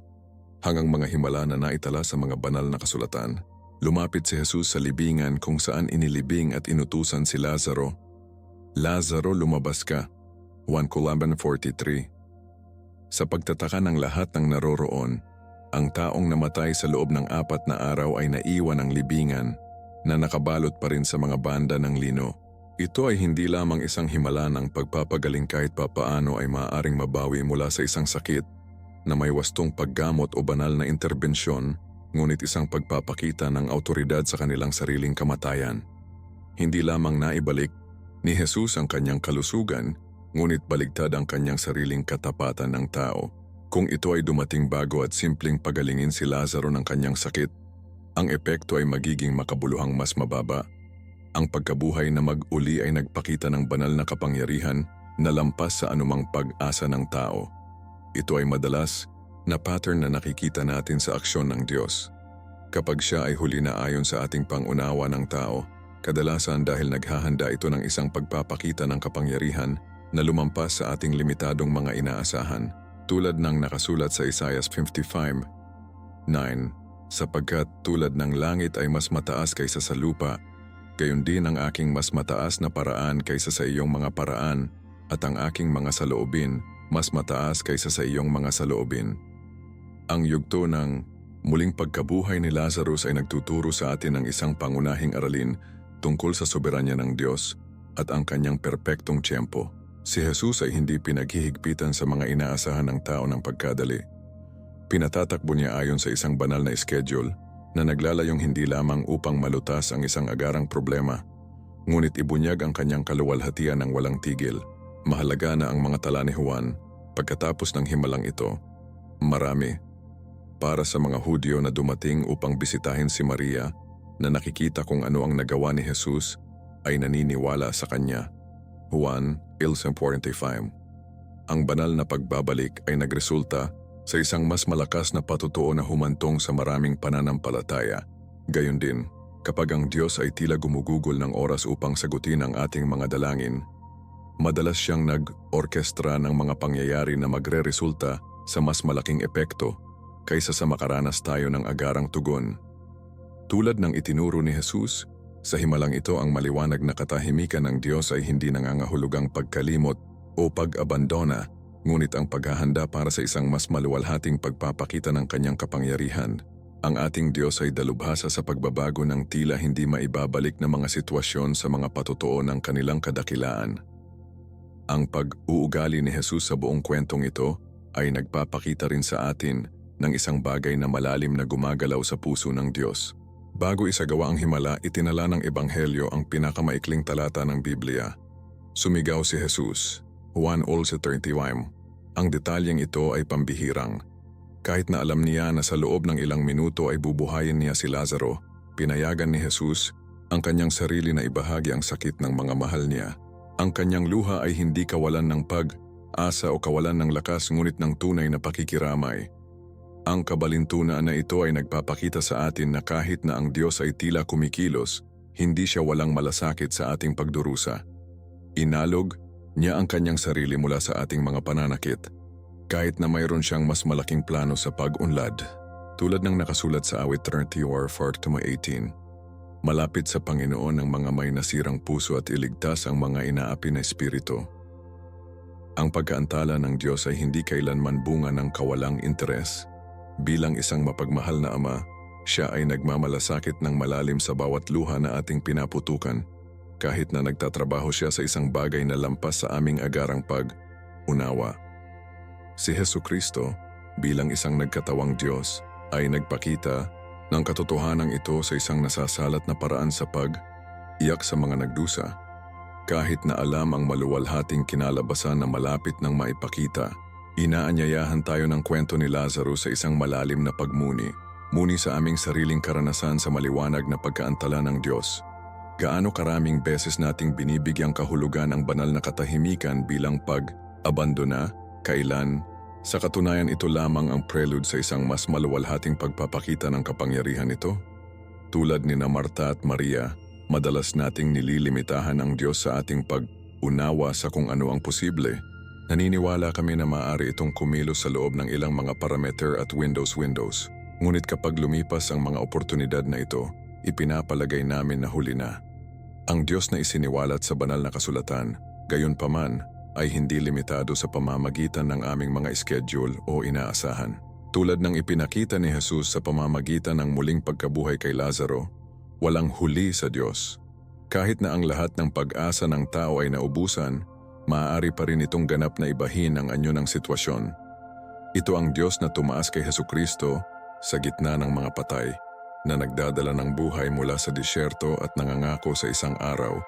Speaker 1: hangang mga himala na naitala sa mga banal na kasulatan. Lumapit si Jesus sa libingan kung saan inilibing at inutusan si Lazaro. Lazaro, lumabas ka. 1 Corinthians 43. Sa pagtataka ng lahat ng naroroon, ang taong namatay sa loob ng 4 na araw ay naiwan ng libingan na nakabalot pa rin sa mga banda ng lino. Ito ay hindi lamang isang himala ng pagpapagaling kahit papaano ay maaaring mabawi mula sa isang sakit na may wastong paggamot o banal na interbensyon, ngunit isang pagpapakita ng autoridad sa kanilang sariling kamatayan. Hindi lamang naibalik ni Jesus ang kanyang kalusugan, ngunit baligtad ang kanyang sariling katapatan ng tao. Kung ito ay dumating bago at simpleng pagalingin si Lazaro ng kanyang sakit, ang epekto ay magiging makabuluhang mas mababa. Ang pagkabuhay na mag-uli ay nagpakita ng banal na kapangyarihan na lampas sa anumang pag-asa ng tao. Ito ay madalas na pattern na nakikita natin sa aksyon ng Diyos. Kapag siya ay huli na ayon sa ating pangunawa ng tao, kadalasan dahil naghahanda ito ng isang pagpapakita ng kapangyarihan na lumampas sa ating limitadong mga inaasahan, tulad ng nakasulat sa Isaiah 55:9, sapagkat tulad ng langit ay mas mataas kaysa sa lupa, gayon din ang aking mas mataas na paraan kaysa sa iyong mga paraan, at ang aking mga saloobin mas mataas kaysa sa iyong mga saloobin. Ang yugto ng muling pagkabuhay ni Lazarus ay nagtuturo sa atin ng isang pangunahing aralin tungkol sa soberanya ng Diyos at ang kanyang perpektong tiyempo. Si Jesus ay hindi pinaghihigpitan sa mga inaasahan ng tao ng pagkadali. Pinatatakbo niya ayon sa isang banal na schedule na naglalayong hindi lamang upang malutas ang isang agarang problema, ngunit ibunyag ang kanyang kaluwalhatian ng walang tigil. Mahalaga na ang mga tala ni Juan, pagkatapos ng himalang ito, marami. Para sa mga Hudyo na dumating upang bisitahin si Maria, na nakikita kung ano ang nagawa ni Jesus, ay naniniwala sa kanya. Juan 11:45. Ang banal na pagbabalik ay nagresulta sa isang mas malakas na patutuo na humantong sa maraming pananampalataya. Gayon din, kapag ang Diyos ay tila gumugugol ng oras upang sagutin ang ating mga dalangin, madalas siyang nag-orkestra ng mga pangyayari na magre-resulta sa mas malaking epekto kaysa sa makaranas tayo ng agarang tugon. Tulad ng itinuro ni Jesus, sa himalang ito ang maliwanag na katahimikan ng Diyos ay hindi nangangahulugang pagkalimot o pag-abandona, ngunit ang paghahanda para sa isang mas maluwalhating pagpapakita ng kanyang kapangyarihan. Ang ating Diyos ay dalubhasa sa pagbabago ng tila hindi maibabalik na mga sitwasyon sa mga patutuo ng kanilang kadakilaan. Ang pag-uugali ni Jesus sa buong kwentong ito ay nagpapakita rin sa atin ng isang bagay na malalim na gumagalaw sa puso ng Diyos. Bago isagawa ang himala, itinala ng Ebanghelyo ang pinakamaikling talata ng Biblia. Sumigaw si Jesus. Juan 11:31. Ang detalyeng ito ay pambihirang. Kahit na alam niya na sa loob ng ilang minuto ay bubuhayin niya si Lazaro, pinayagan ni Jesus ang kanyang sarili na ibahagi ang sakit ng mga mahal niya. Ang kanyang luha ay hindi kawalan ng pag-asa o kawalan ng lakas, ngunit ng tunay na pakikiramay. Ang kabalintunaan na ito ay nagpapakita sa atin na kahit na ang Diyos ay tila kumikilos, hindi siya walang malasakit sa ating pagdurusa. Inalog niya ang kanyang sarili mula sa ating mga pananakit, kahit na mayroon siyang mas malaking plano sa pag-unlad. Tulad ng nakasulat sa awit 30 or 4:18, malapit sa Panginoon ang mga may nasirang puso at iligtas ang mga inaapi na espiritu. Ang pagkaantala ng Diyos ay hindi kailanman bunga ng kawalang interes. Bilang isang mapagmahal na ama, siya ay nagmamalasakit ng malalim sa bawat luha na ating pinaputukan, kahit na nagtatrabaho siya sa isang bagay na lampas sa aming agarang pag-unawa. Si Jesucristo, bilang isang nagkatawang Diyos, ay nagpakita ng katotohanan ito sa isang nasasalat na paraan sa pag-iyak sa mga nagdusa. Kahit na alam ang maluwalhating kinalabasan na malapit ng maipakita, inaanyayahan tayo ng kwento ni Lazarus sa isang malalim na pagmuni, muni sa aming sariling karanasan sa maliwanag na pagkaantala ng Diyos. Gaano karaming beses nating binibigyang kahulugan ang banal na katahimikan bilang pag-abandona, kailan? Sa katunayan, ito lamang ang prelude sa isang mas maluwalhating pagpapakita ng kapangyarihan nito. Tulad ni Marta at Maria, madalas nating nililimitahan ang Diyos sa ating pag-unawa sa kung ano ang posible. Naniniwala kami na maaari itong kumilos sa loob ng ilang mga parameter at windows. Ngunit kapag lumipas ang mga oportunidad na ito, ipinapalagay namin na huli na. Ang Diyos na isiniwalat sa banal na kasulatan, gayunpaman, ay hindi limitado sa pamamagitan ng aming mga schedule o inaasahan. Tulad ng ipinakita ni Jesus sa pamamagitan ng muling pagkabuhay kay Lazaro, walang huli sa Diyos. Kahit na ang lahat ng pag-asa ng tao ay naubusan, maaari pa rin itong ganap na ibahin ang anyo ng sitwasyon. Ito ang Diyos na tumaas kay Hesukristo sa gitna ng mga patay, na nagdadala ng buhay mula sa disyerto at nangangako sa isang araw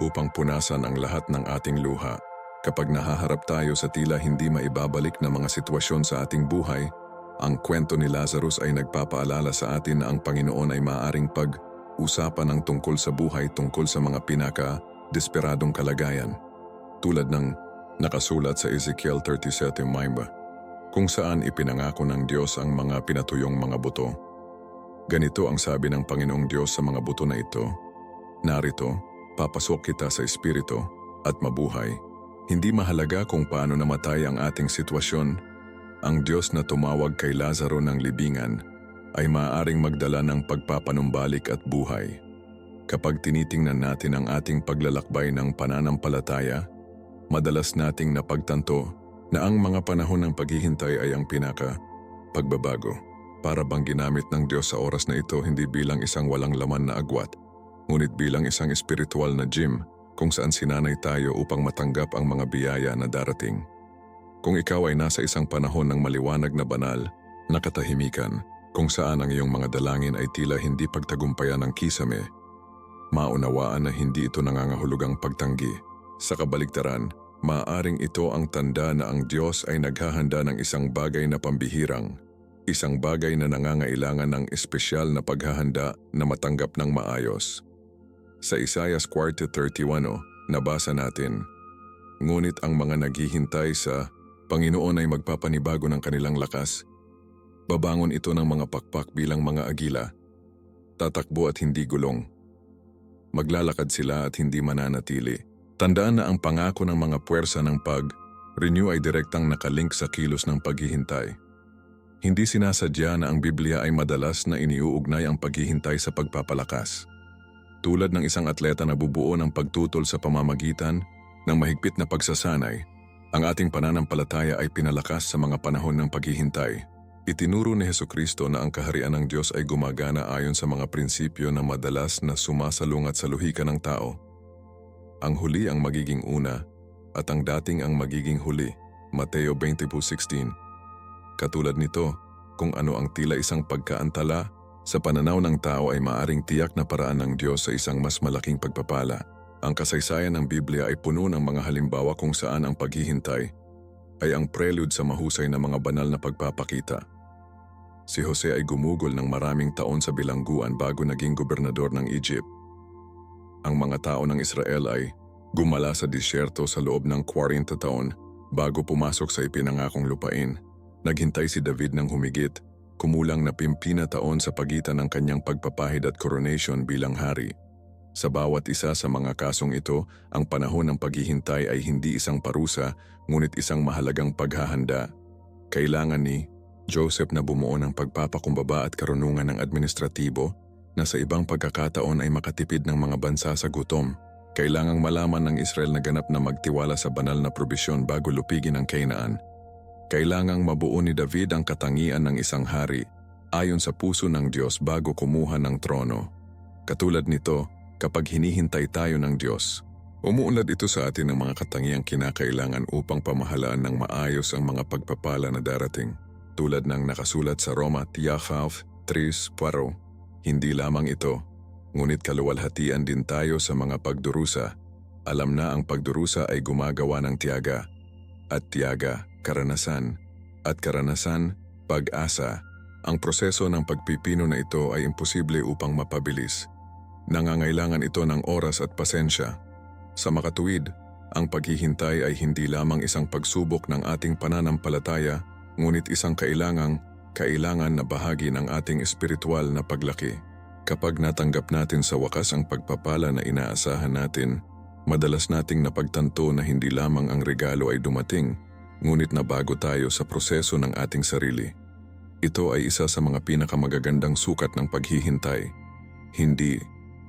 Speaker 1: upang punasan ang lahat ng ating luha. Kapag nahaharap tayo sa tila hindi maibabalik na mga sitwasyon sa ating buhay, ang kwento ni Lazarus ay nagpapaalala sa atin na ang Panginoon ay maaaring pag-usapan ng tungkol sa buhay tungkol sa mga pinaka-desperadong kalagayan. Tulad ng nakasulat sa Ezekiel 37:5, kung saan ipinangako ng Diyos ang mga pinatuyong mga buto. Ganito ang sabi ng Panginoong Diyos sa mga buto na ito, "Narito, papasok kita sa espiritu at mabuhay." Hindi mahalaga kung paano namatay ang ating sitwasyon, ang Diyos na tumawag kay Lazaro ng libingan ay maaaring magdala ng pagpapanumbalik at buhay. Kapag tinitingnan natin ang ating paglalakbay ng pananampalataya, madalas nating napagtanto na ang mga panahon ng paghihintay ay ang pinaka-pagbabago. Para bang ginamit ng Diyos sa oras na ito hindi bilang isang walang laman na agwat, ngunit bilang isang espiritual na gym kung saan sinanay tayo upang matanggap ang mga biyaya na darating. Kung ikaw ay nasa isang panahon ng maliwanag na banal, na katahimikan, kung saan ang iyong mga dalangin ay tila hindi pagtagumpayan ng kisame, maunawaan na hindi ito nangangahulugang pagtanggi. Sa kabaligtaran, maaaring ito ang tanda na ang Diyos ay naghahanda ng isang bagay na pambihirang, isang bagay na nangangailangan ng espesyal na paghahanda na matanggap ng maayos. Sa Isaiah 40:31, nabasa natin, "Ngunit ang mga naghihintay sa Panginoon ay magpapanibago ng kanilang lakas. Babangon ito ng mga pakpak bilang mga agila, tatakbo at hindi gulong. Maglalakad sila at hindi mananatili." Tandaan na ang pangako ng mga puwersa ng pag-renew ay direktang nakalink sa kilos ng paghihintay. Hindi sinasadya na ang Biblia ay madalas na iniuugnay ang paghihintay sa pagpapalakas. Tulad ng isang atleta na bubuo ng pagtutol sa pamamagitan ng mahigpit na pagsasanay, ang ating pananampalataya ay pinalakas sa mga panahon ng paghihintay. Itinuro ni Hesukristo na ang kaharian ng Diyos ay gumagana ayon sa mga prinsipyo na madalas na sumasalungat sa luhika ng tao. Ang huli ang magiging una at ang dating ang magiging huli. Mateo 20:16. Katulad nito, kung ano ang tila isang pagkaantala, sa pananaw ng tao ay maaring tiyak na paraan ng Diyos sa isang mas malaking pagpapala. Ang kasaysayan ng Biblia ay puno ng mga halimbawa kung saan ang paghihintay ay ang prelude sa mahusay na mga banal na pagpapakita. Si Jose ay gumugol ng maraming taon sa bilangguan bago naging gobernador ng Egypt. Ang mga tao ng Israel ay gumala sa disyerto sa loob ng 40 taon bago pumasok sa ipinangakong lupain. Naghintay si David ng humigit, kumulang na 50 taon sa pagitan ng kanyang pagpapahid at coronation bilang hari. Sa bawat isa sa mga kasong ito, ang panahon ng paghihintay ay hindi isang parusa, ngunit isang mahalagang paghahanda. Kailangan ni Joseph na bumuo ng pagpapakumbaba at karunungan ng administratibo na sa ibang pagkakataon ay makatipid ng mga bansa sa gutom. Kailangang malaman ng Israel na ganap na magtiwala sa banal na probisyon bago lupigin ang Canaan. Kailangang mabuo ni David ang katangian ng isang hari ayon sa puso ng Diyos bago kumuha ng trono. Katulad nito, kapag hinihintay tayo ng Diyos, umuunlad ito sa atin ng mga katangiang kinakailangan upang pamahalaan ng maayos ang mga pagpapala na darating. Tulad ng nakasulat sa Roma 3:4, hindi lamang ito, ngunit kaluwalhatian din tayo sa mga pagdurusa. Alam na ang pagdurusa ay gumagawa ng tiyaga, at tiyaga, karanasan, at karanasan, pag-asa. Ang proseso ng pagpipino na ito ay imposible upang mapabilis. Nangangailangan ito ng oras at pasensya. Sa makatuwid, ang paghihintay ay hindi lamang isang pagsubok ng ating pananampalataya, ngunit isang kailangan na bahagi ng ating espiritual na paglaki. Kapag natanggap natin sa wakas ang pagpapala na inaasahan natin, madalas nating napagtanto na hindi lamang ang regalo ay dumating, ngunit nabago tayo sa proseso ng ating sarili. Ito ay isa sa mga pinakamagagandang sukat ng paghihintay. Hindi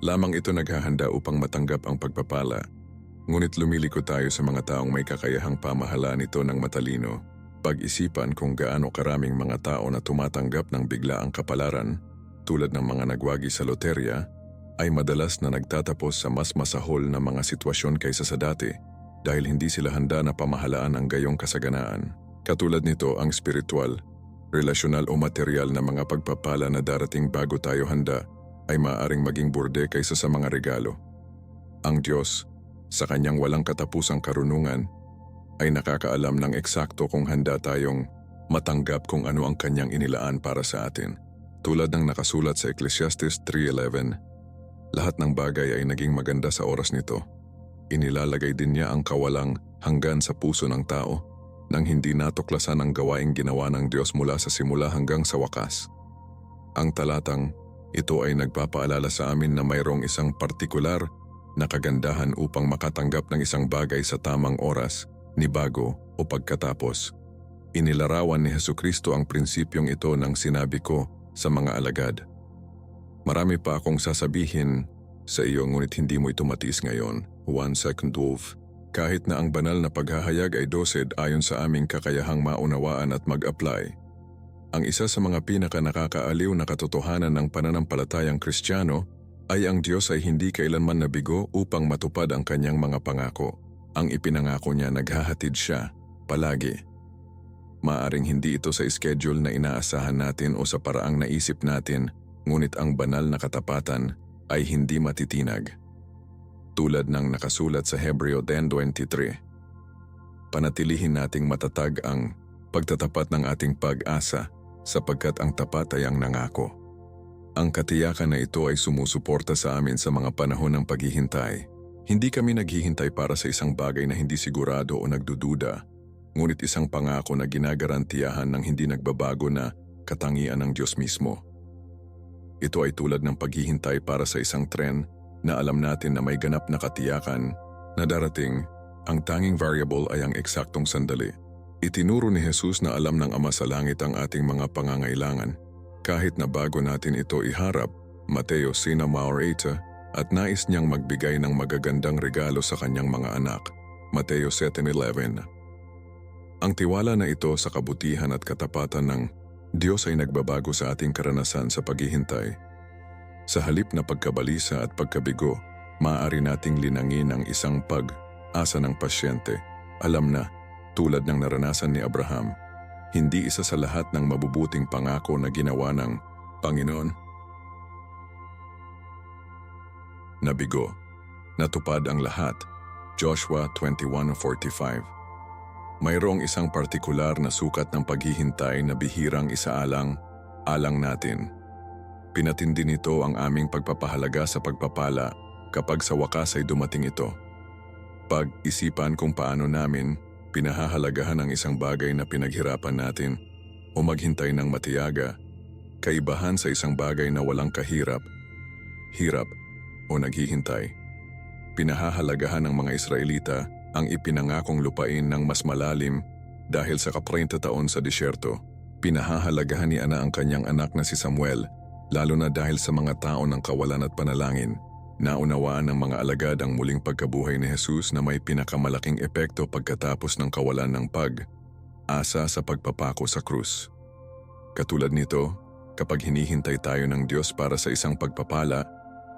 Speaker 1: lamang ito naghahanda upang matanggap ang pagpapala, ngunit lumiliko tayo sa mga taong may kakayahang pamahalaan ito ng matalino. Pag-isipan kung gaano karaming mga tao na tumatanggap ng biglaang kapalaran, tulad ng mga nagwagi sa loterya, ay madalas na nagtatapos sa mas masahol na mga sitwasyon kaysa sa dati dahil hindi sila handa na pamahalaan ang gayong kasaganaan. Katulad nito ang spiritual, relasyonal o material na mga pagpapala na darating bago tayo handa ay maaaring maging burde kaysa sa mga regalo. Ang Diyos, sa kanyang walang katapusang karunungan, ay nakakaalam ng eksakto kung handa tayong matanggap kung ano ang kanyang inilaan para sa atin. Tulad ng nakasulat sa Ecclesiastes 3:11, lahat ng bagay ay naging maganda sa oras nito. Inilalagay din niya ang kawalang hanggan sa puso ng tao nang hindi natuklasan ang gawaing ginawa ng Diyos mula sa simula hanggang sa wakas. Ang talatang ito ay nagpapaalala sa amin na mayroong isang partikular na kagandahan upang makatanggap ng isang bagay sa tamang oras, ni bago o pagkatapos. Inilarawan ni Hesukristo ang prinsipyong ito nang sinabi ko sa mga alagad. Marami pa akong sasabihin sa iyo ngunit hindi mo ito matiis ngayon. 1:12. Kahit na ang banal na paghahayag ay dosed ayon sa aming kakayahang maunawaan at mag-apply. Ang isa sa mga pinaka-nakakaaliw na katotohanan ng pananampalatayang Kristiyano ay ang Diyos ay hindi kailanman nabigo upang matupad ang kanyang mga pangako. Ang ipinangako niya naghahatid siya, palagi. Maaring hindi ito sa schedule na inaasahan natin o sa paraang naisip natin, ngunit ang banal na katapatan ay hindi matitinag. Tulad ng nakasulat sa Hebreo 10:23. Panatilihin nating matatag ang pagtatapat ng ating pag-asa sapagkat ang tapat ay ang nangako. Ang katiyakan na ito ay sumusuporta sa amin sa mga panahon ng paghihintay. Hindi kami naghihintay para sa isang bagay na hindi sigurado o nagdududa, ngunit isang pangako na ginagarantiyahan ng hindi nagbabago na katangian ng Diyos mismo. Ito ay tulad ng paghihintay para sa isang tren na alam natin na may ganap na katiyakan na darating, ang tanging variable ay ang eksaktong sandali. Itinuro ni Jesus na alam ng Ama sa langit ang ating mga pangangailangan, kahit na bago natin ito iharap, Mateo 6:8, at nais niyang magbigay ng magagandang regalo sa kanyang mga anak, Mateo 7:11. Ang tiwala na ito sa kabutihan at katapatan ng Diyos ay nagbabago sa ating karanasan sa paghihintay. Sa halip na pagkabalisa at pagkabigo, maaari nating linangin ang isang pag-asa ng pasyente. Alam na, tulad ng naranasan ni Abraham, hindi isa sa lahat ng mabubuting pangako na ginawa ng Panginoon nabigo. Natupad ang lahat. Joshua 21:45. Mayroong isang partikular na sukat ng paghihintay na bihirang isaalang-alang natin. Pinatindi nito ang aming pagpapahalaga sa pagpapala kapag sa wakas ay dumating ito. Pag-isipan kung paano namin pinahahalagahan ang isang bagay na pinaghirapan natin o maghintay ng matiyaga, kaibahan sa isang bagay na walang kahirap, hirap o naghihintay. Pinahahalagahan ng mga Israelita ang ipinangakong lupain ng mas malalim dahil sa 40 taon sa disyerto. Pinahahalagahan ni Ana ang kanyang anak na si Samuel, lalo na dahil sa mga tao ng kawalan at panalangin. Naunawaan ng mga alagad ang muling pagkabuhay ni Jesus na may pinakamalaking epekto pagkatapos ng kawalan ng pag-asa sa pagpapako sa krus. Katulad nito, kapag hinihintay tayo ng Diyos para sa isang pagpapala,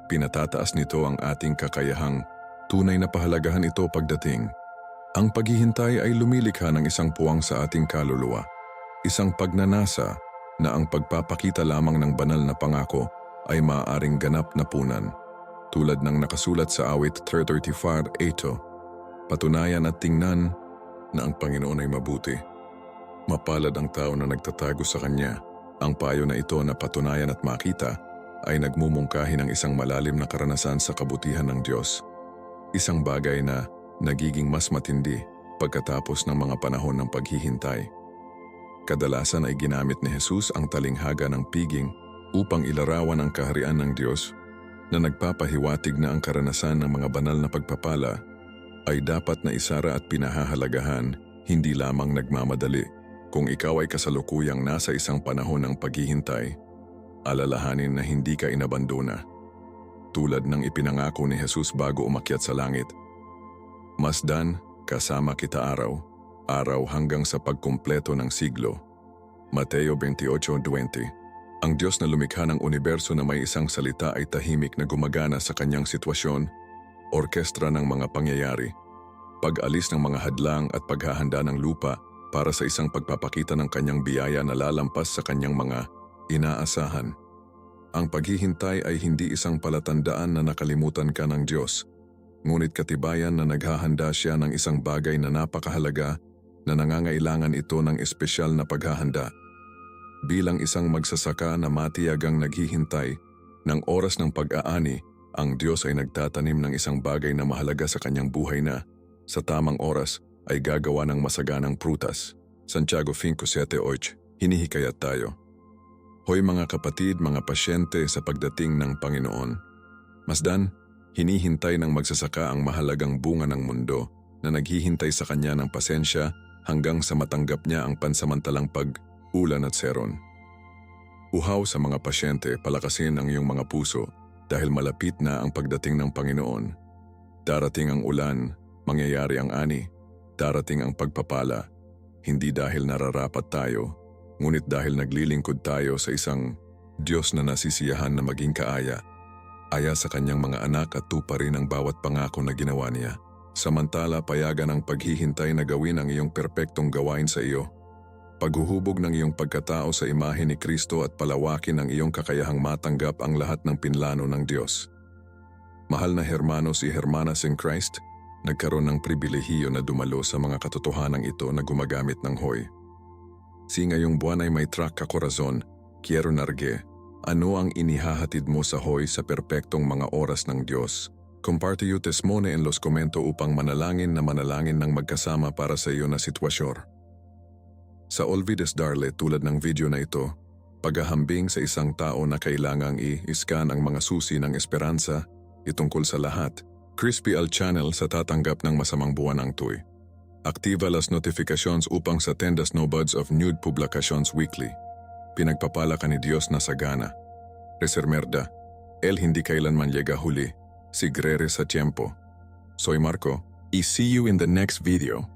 Speaker 1: pinatataas nito ang ating kakayahang tunay na pahalagahan ito pagdating. Ang paghihintay ay lumilikha ng isang puwang sa ating kaluluwa, isang pagnanasa na ang pagpapakita lamang ng banal na pangako ay maaaring ganap na punan. Tulad ng nakasulat sa awit 335:8, patunayan at tingnan na ang Panginoon ay mabuti. Mapalad ang tao na nagtatago sa Kanya. Ang payo na ito na patunayan at makita ay nagmumungkahi ng isang malalim na karanasan sa kabutihan ng Diyos. Isang bagay na nagiging mas matindi pagkatapos ng mga panahon ng paghihintay. Kadalasan ay ginamit ni Jesus ang talinghaga ng piging upang ilarawan ang kaharian ng Diyos na nagpapahiwatig na ang karanasan ng mga banal na pagpapala ay dapat na isara at pinahahalagahan, hindi lamang nagmamadali. Kung ikaw ay kasalukuyang nasa isang panahon ng paghihintay, alalahanin na hindi ka inabandona. Tulad ng ipinangako ni Jesus bago umakyat sa langit. Masdan, kasama kita araw hanggang sa pagkumpleto ng siglo. Mateo 28:20. Ang Diyos na lumikha ng universo na may isang salita ay tahimik na gumagana sa kanyang sitwasyon, orkestra ng mga pangyayari, pag-alis ng mga hadlang at paghahanda ng lupa para sa isang pagpapakita ng kanyang biyaya na lalampas sa kanyang mga inaasahan. Ang paghihintay ay hindi isang palatandaan na nakalimutan ka ng Diyos, ngunit katibayan na naghahanda siya ng isang bagay na napakahalaga na nangangailangan ito ng espesyal na paghahanda. Bilang isang magsasaka na matiyagang naghihintay ng oras ng pag-aani, ang Diyos ay nagtatanim ng isang bagay na mahalaga sa kanyang buhay na, sa tamang oras, ay gagawa ng masaganang prutas. Santiago 5:7-8, hinihikayat tayo. Hoy mga kapatid, mga pasyente sa pagdating ng Panginoon. Masdan, hinihintay ng magsasaka ang mahalagang bunga ng mundo na naghihintay sa kanya ng pasensya hanggang sa matanggap niya ang pansamantalang pag-ulan at seron. Uhaw sa mga pasyente, palakasin ang iyong mga puso dahil malapit na ang pagdating ng Panginoon. Darating ang ulan, mangyayari ang ani, darating ang pagpapala, hindi dahil nararapat tayo, ngunit dahil naglilingkod tayo sa isang Diyos na nasisiyahan na maging kaaya, aya sa kanyang mga anak at tuparin ang bawat pangako na ginawa niya. Samantala payagan ang paghihintay na gawin ang iyong perpektong gawain sa iyo. Paghuhubog ng iyong pagkatao sa imahe ni Kristo at palawakin ang iyong kakayahang matanggap ang lahat ng pinlano ng Diyos. Mahal na hermanos y hermanas in Christ, nagkaroon ng pribilehiyo na dumalo sa mga katotohanang ito na gumagamit ng hoy. Si ngayong buwan ay may track ka korazon, quiero narge. Ano ang inihahatid mo sa hoy sa perpektong mga oras ng Diyos? Comparte you testimony en los komento upang manalangin ng magkasama para sa iyo na sitwasyon. Sa Olvides Darle tulad ng video na ito, paghahambing sa isang tao na kailangang i-scan ang mga susi ng esperanza, itungkol sa lahat, Crispy Al Channel sa tatanggap ng masamang buwan ng tuy. Aktiva las notifications upang sa tendas nobuds of nude publications weekly. Pinagpapala ka ni Diyos na sagana. Resermerda, El hindi kailanman llega huli, sigrere sa tiempo. Soy Marco, I see you in the next video.